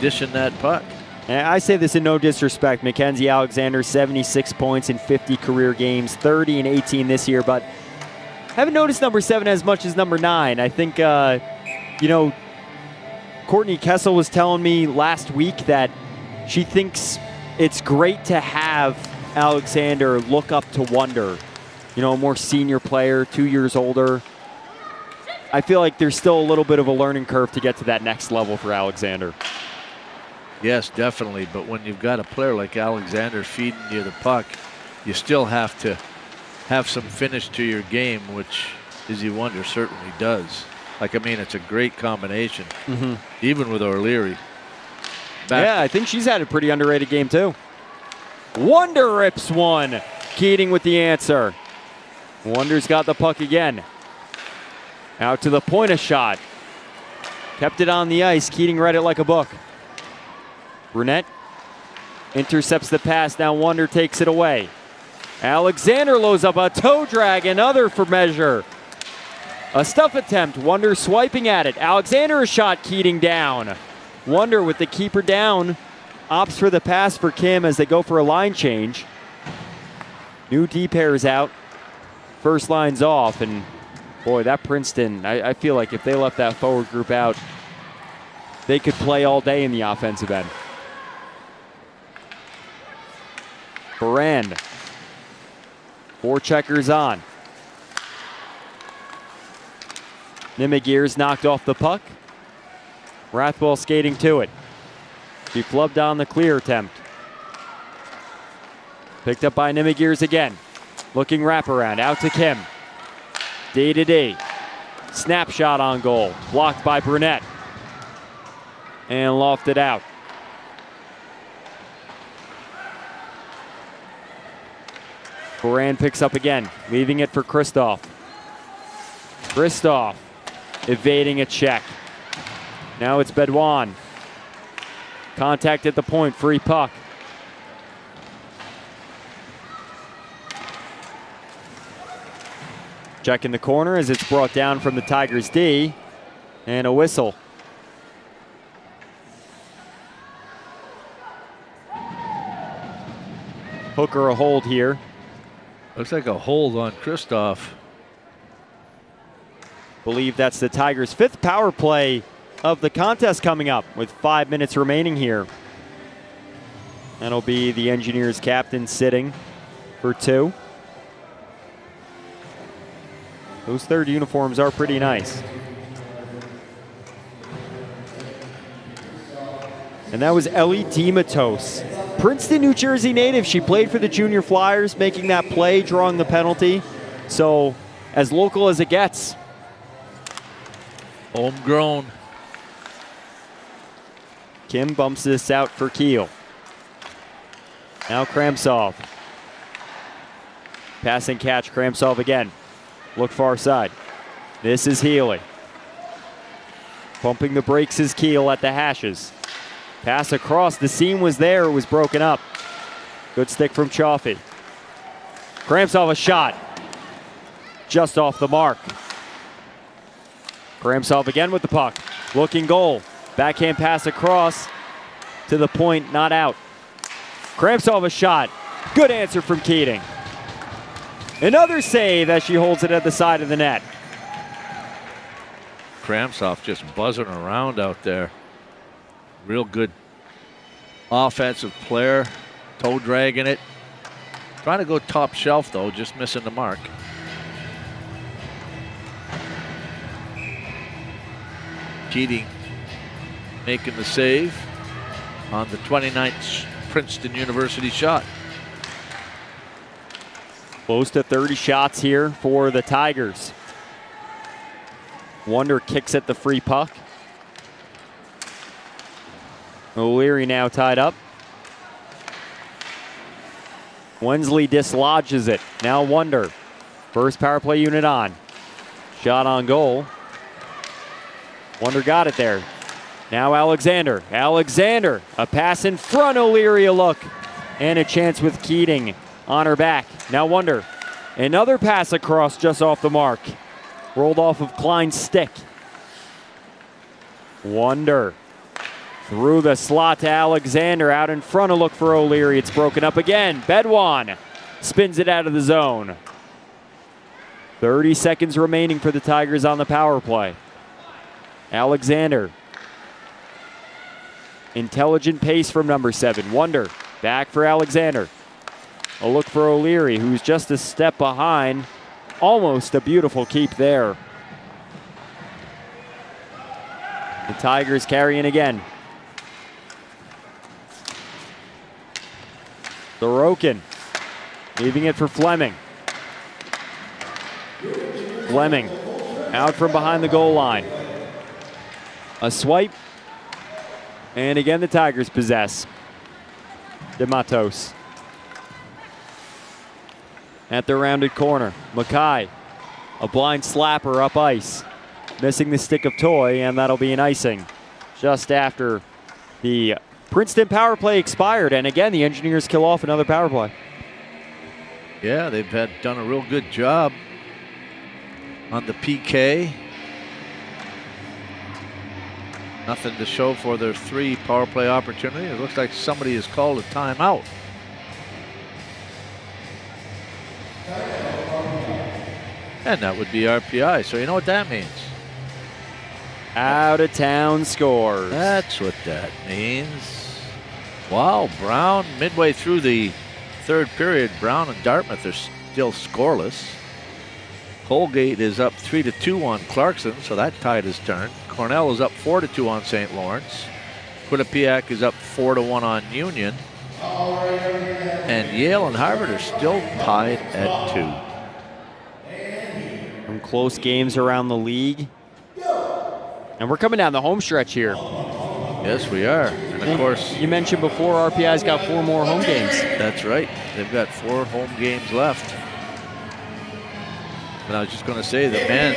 dishing that puck. And I say this in no disrespect. Mackenzie Alexander, 76 points in 50 career games, 30 and 18 this year, but haven't noticed number 7 as much as number 9. I think, Courtney Kessel was telling me last week that she thinks it's great to have Alexander look up to Wonder. A more senior player, 2 years older. I feel like there's still a little bit of a learning curve to get to that next level for Alexander. Yes, definitely. But when you've got a player like Alexander feeding you the puck, you still have to have some finish to your game, which Izzy Wonder certainly does. It's a great combination, even with O'Leary. Yeah, I think she's had a pretty underrated game too. Wonder rips one. Keating with the answer. Wonder's got the puck again. Out to the point, a shot. Kept it on the ice. Keating read it like a book. Brunette intercepts the pass. Now Wonder takes it away. Alexander loads up a toe drag. Another for measure. A stuff attempt. Wonder swiping at it. Alexander a shot. Keating down. Wonder with the keeper down. Opts for the pass for Kim as they go for a line change. New D pairs out first line's off, and boy, that Princeton, I feel like if they left that forward group out, they could play all day in the offensive end. Barand, 4 checkers on. Nimigears knocked off the puck. Rathwell skating to it. She flubbed on the clear attempt. Picked up by Nimigears again. Looking wraparound, out to Kim. D to D. Snapshot on goal. Blocked by Brunette. And lofted out. Moran picks up again, leaving it for Kristoff. Kristoff evading a check. Now it's Bedouin. Contact at the point, free puck. Check in the corner as it's brought down from the Tigers D. And a whistle. Hooker a hold here. Looks like a hold on Kristoff. Believe that's the Tigers' 5th power play of the contest coming up with 5 minutes remaining here. That'll be the Engineers captain sitting for 2. Those 3rd uniforms are pretty nice. And that was Ellie DiMatos. Princeton, New Jersey native. She played for the Junior Flyers, making that play, drawing the penalty. So as local as it gets. Homegrown. Kim bumps this out for Kiel. Now Kramsov. Passing catch, Kramsov again. Look far side. This is Healy. Pumping the brakes is Kiel at the hashes. Pass across, the seam was there, it was broken up. Good stick from Chaffee. Kramsov a shot. Just off the mark. Kramsov again with the puck. Looking goal. Backhand pass across to the point, not out. Kramsov a shot. Good answer from Keating. Another save as she holds it at the side of the net. Kramsov just buzzing around out there. Real good offensive player. Toe dragging it. Trying to go top shelf though, just missing the mark. Keating making the save on the 29th Princeton University shot. Close to 30 shots here for the Tigers. Wonder kicks at the free puck. O'Leary now tied up. Wensley dislodges it. Now Wonder. First power play unit on. Shot on goal. Wonder got it there. Now Alexander. Alexander. A pass in front. O'Leary a look. And a chance with Keating on her back. Now Wonder. Another pass across just off the mark. Rolled off of Klein's stick. Wonder. Through the slot to Alexander. Out in front, a look for O'Leary. It's broken up again. Bedouin spins it out of the zone. 30 seconds remaining for the Tigers on the power play. Alexander. Intelligent pace from number 7. Wonder. Back for Alexander. A look for O'Leary, who's just a step behind. Almost a beautiful keep there. The Tigers carrying again. Sorokin leaving it for Fleming. Fleming out from behind the goal line. A swipe. And again the Tigers possess. DiMatos. At the rounded corner. Mackay. A blind slapper up ice. Missing the stick of Toy, and that'll be an icing just after the Princeton power play expired, and again the Engineers kill off another power play. Yeah, they've done a real good job on the PK. Nothing to show for their 3 power play opportunity. It looks like somebody has called a timeout. And that would be RPI. So you know what that means? Out of town scores. That's what that means. Wow, Brown, midway through the third period, Brown and Dartmouth are still scoreless. Colgate is up 3-2 on Clarkson, so that tide has turned. Cornell is up 4-2 on St. Lawrence. Quinnipiac is up 4-1 on Union. And Yale and Harvard are still tied at 2. Some close games around the league. And we're coming down the home stretch here. Yes, we are. And of course, you mentioned before RPI's got 4 more home games. That's right. They've got 4 home games left. And I was just going to say, the men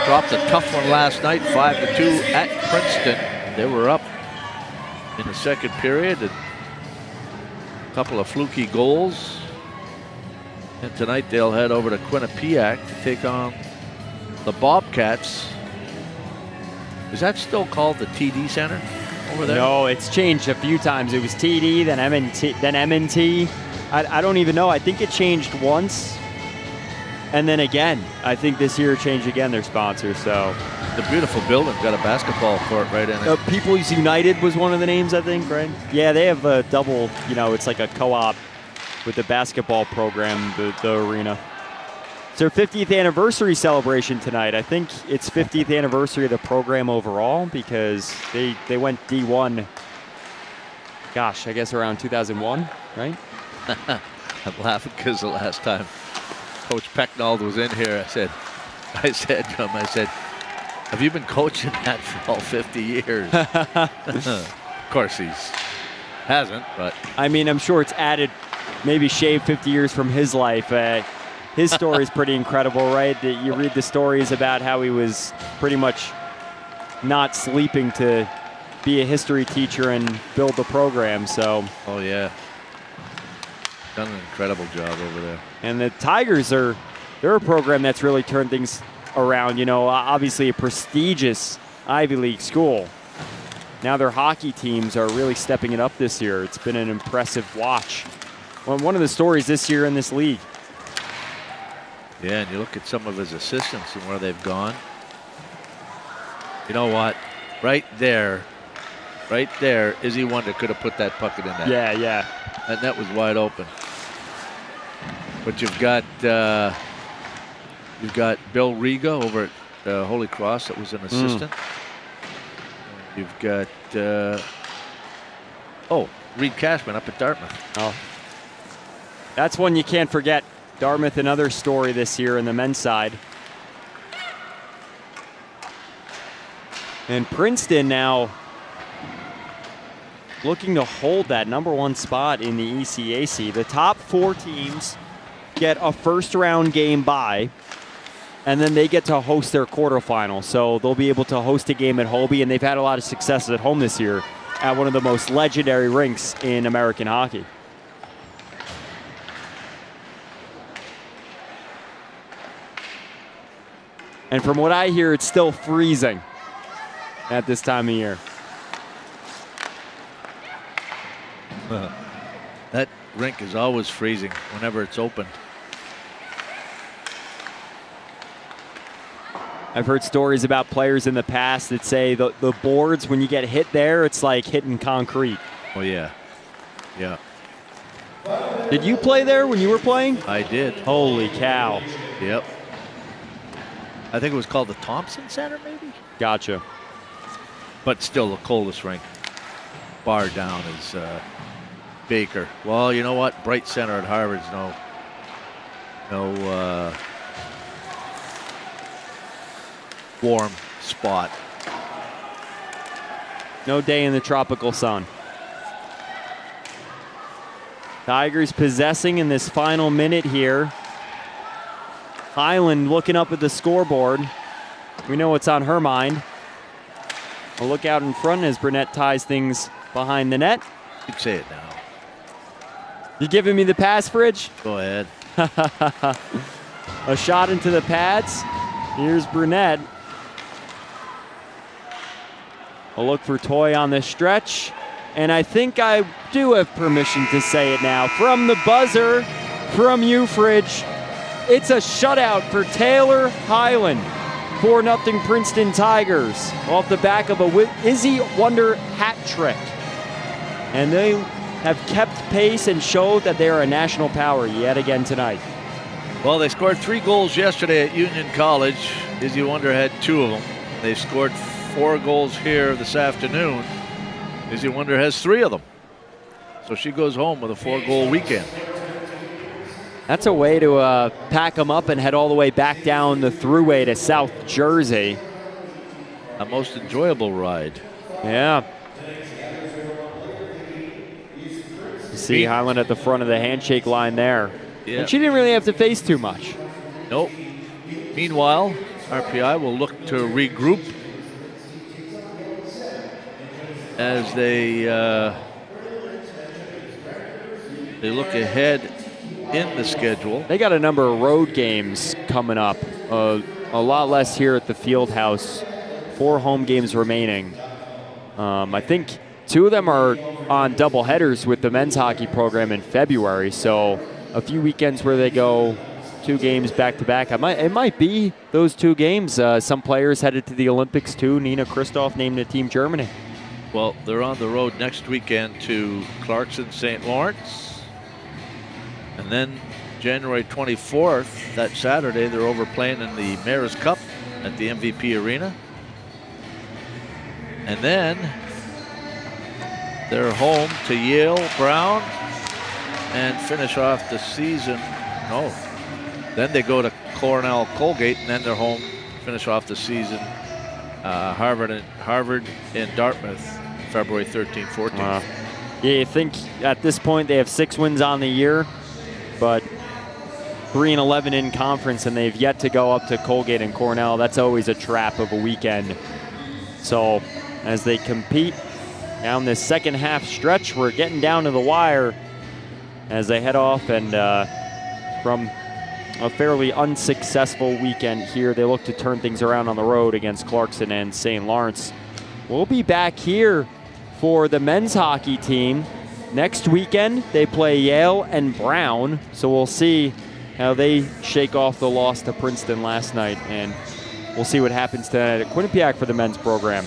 dropped a tough one last night, 5-2 at Princeton. They were up in the second period, and a couple of fluky goals. And tonight they'll head over to Quinnipiac to take on the Bobcats. Is that still called the TD Center over there? No, it's changed a few times. It was TD, then M&T. I don't even know. I think it changed once. And then again, I think this year it changed again, their sponsor. So the beautiful building got a basketball court right in it. People's United was one of the names, I think, right? Yeah, they have a double, it's like a co-op with the basketball program, the arena. It's their 50th anniversary celebration tonight. I think it's 50th anniversary of the program overall because they went D1, gosh, I guess around 2001, right? I'm laughing because the last time Coach Pecknold was in here, I said to him, have you been coaching that for all 50 years? Of course he hasn't, but. I mean, I'm sure it's added, maybe shaved 50 years from his life. His story is pretty incredible, right? That you read the stories about how he was pretty much not sleeping to be a history teacher and build the program. So. Oh yeah, done an incredible job over there. And the Tigers they're a program that's really turned things around. Obviously a prestigious Ivy League school. Now their hockey teams are really stepping it up this year. It's been an impressive watch. One of the stories this year in this league. Yeah, and you look at some of his assistants and where they've gone. You know what? Right there, Izzy Wonder could have put that puck in that. Yeah. That net was wide open. But you've got Bill Riga over at Holy Cross that was an assistant. You've got Reed Cashman up at Dartmouth. Oh, that's one you can't forget. Dartmouth, another story this year in the men's side. And Princeton now looking to hold that #1 spot in the ECAC. The top 4 teams get a first-round game bye, and then they get to host their quarterfinal. So they'll be able to host a game at Hobie, and they've had a lot of successes at home this year at one of the most legendary rinks in American hockey. And from what I hear, it's still freezing at this time of year. That rink is always freezing whenever it's open. I've heard stories about players in the past that say the boards, when you get hit there, it's like hitting concrete. Oh, yeah. Yeah. Did you play there when you were playing? I did. Holy cow. Yep. I think it was called the Thompson Center, maybe? Gotcha. But still the coldest rink. Bar down is Baker. Well, you know what? Bright Center at Harvard's no warm spot. No day in the tropical sun. Tigers possessing in this final minute here. Highland looking up at the scoreboard. We know what's on her mind. A look out in front as Burnett ties things behind the net. You can say it now. You giving me the pass, Fridge? Go ahead. A shot into the pads. Here's Burnett. A look for Toy on the stretch. And I think I do have permission to say it now. From the buzzer, from you, Fridge. It's a shutout for Taylor Highland. 4-0 Princeton Tigers off the back of a Izzy Wonder hat trick. And they have kept pace and showed that they are a national power yet again tonight. Well, they scored 3 goals yesterday at Union College. Izzy Wonder had 2 of them. They scored 4 goals here this afternoon. Izzy Wonder has 3 of them. So she goes home with a 4-goal weekend. That's a way to pack them up and head all the way back down the thruway to South Jersey. A most enjoyable ride. Yeah. You see Highland at the front of the handshake line there. Yeah. And she didn't really have to face too much. Nope. Meanwhile, RPI will look to regroup as they look ahead in the schedule. They got a number of road games coming up. A lot less here at the field house. 4 home games remaining. I think 2 of them are on double headers with the men's hockey program in February. So a few weekends where they go 2 games back to back. It might be those 2 games. Some players headed to the Olympics too. Nina Christoph named the Team Germany. Well, they're on the road next weekend to Clarkson, St. Lawrence. And then January 24th, that Saturday, they're over playing in the Mayor's Cup at the MVP Arena. And then they're home to Yale Brown and finish off the season. No, then they go to Cornell Colgate, and then they're home, finish off the season. Harvard and Dartmouth, February 13th, 14th. Yeah, you think at this point they have 6 wins on the year, but 3-11 in conference, and they've yet to go up to Colgate and Cornell. That's always a trap of a weekend. So as they compete down this second half stretch, we're getting down to the wire as they head off, and from a fairly unsuccessful weekend here, they look to turn things around on the road against Clarkson and St. Lawrence. We'll be back here for the men's hockey team. Next weekend, they play Yale and Brown, so we'll see how they shake off the loss to Princeton last night, and we'll see what happens tonight at Quinnipiac for the men's program.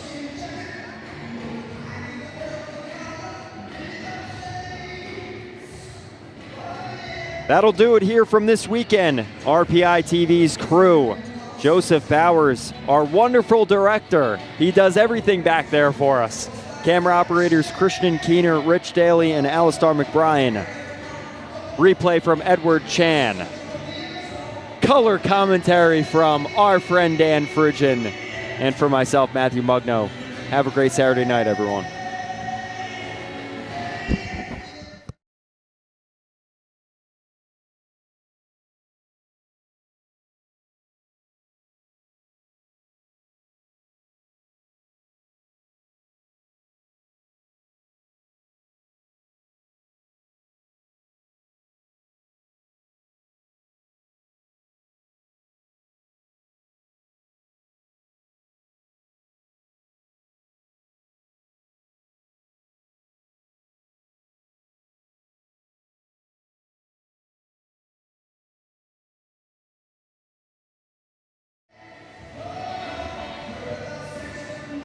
That'll do it here from this weekend. RPI TV's crew. Joseph Bowers, our wonderful director. He does everything back there for us. Camera operators Christian Keener, Rich Daly, and Alistair McBrien. Replay from Edward Chan. Color commentary from our friend Dan Frigen. And for myself, Matthew Mugno. Have a great Saturday night, everyone.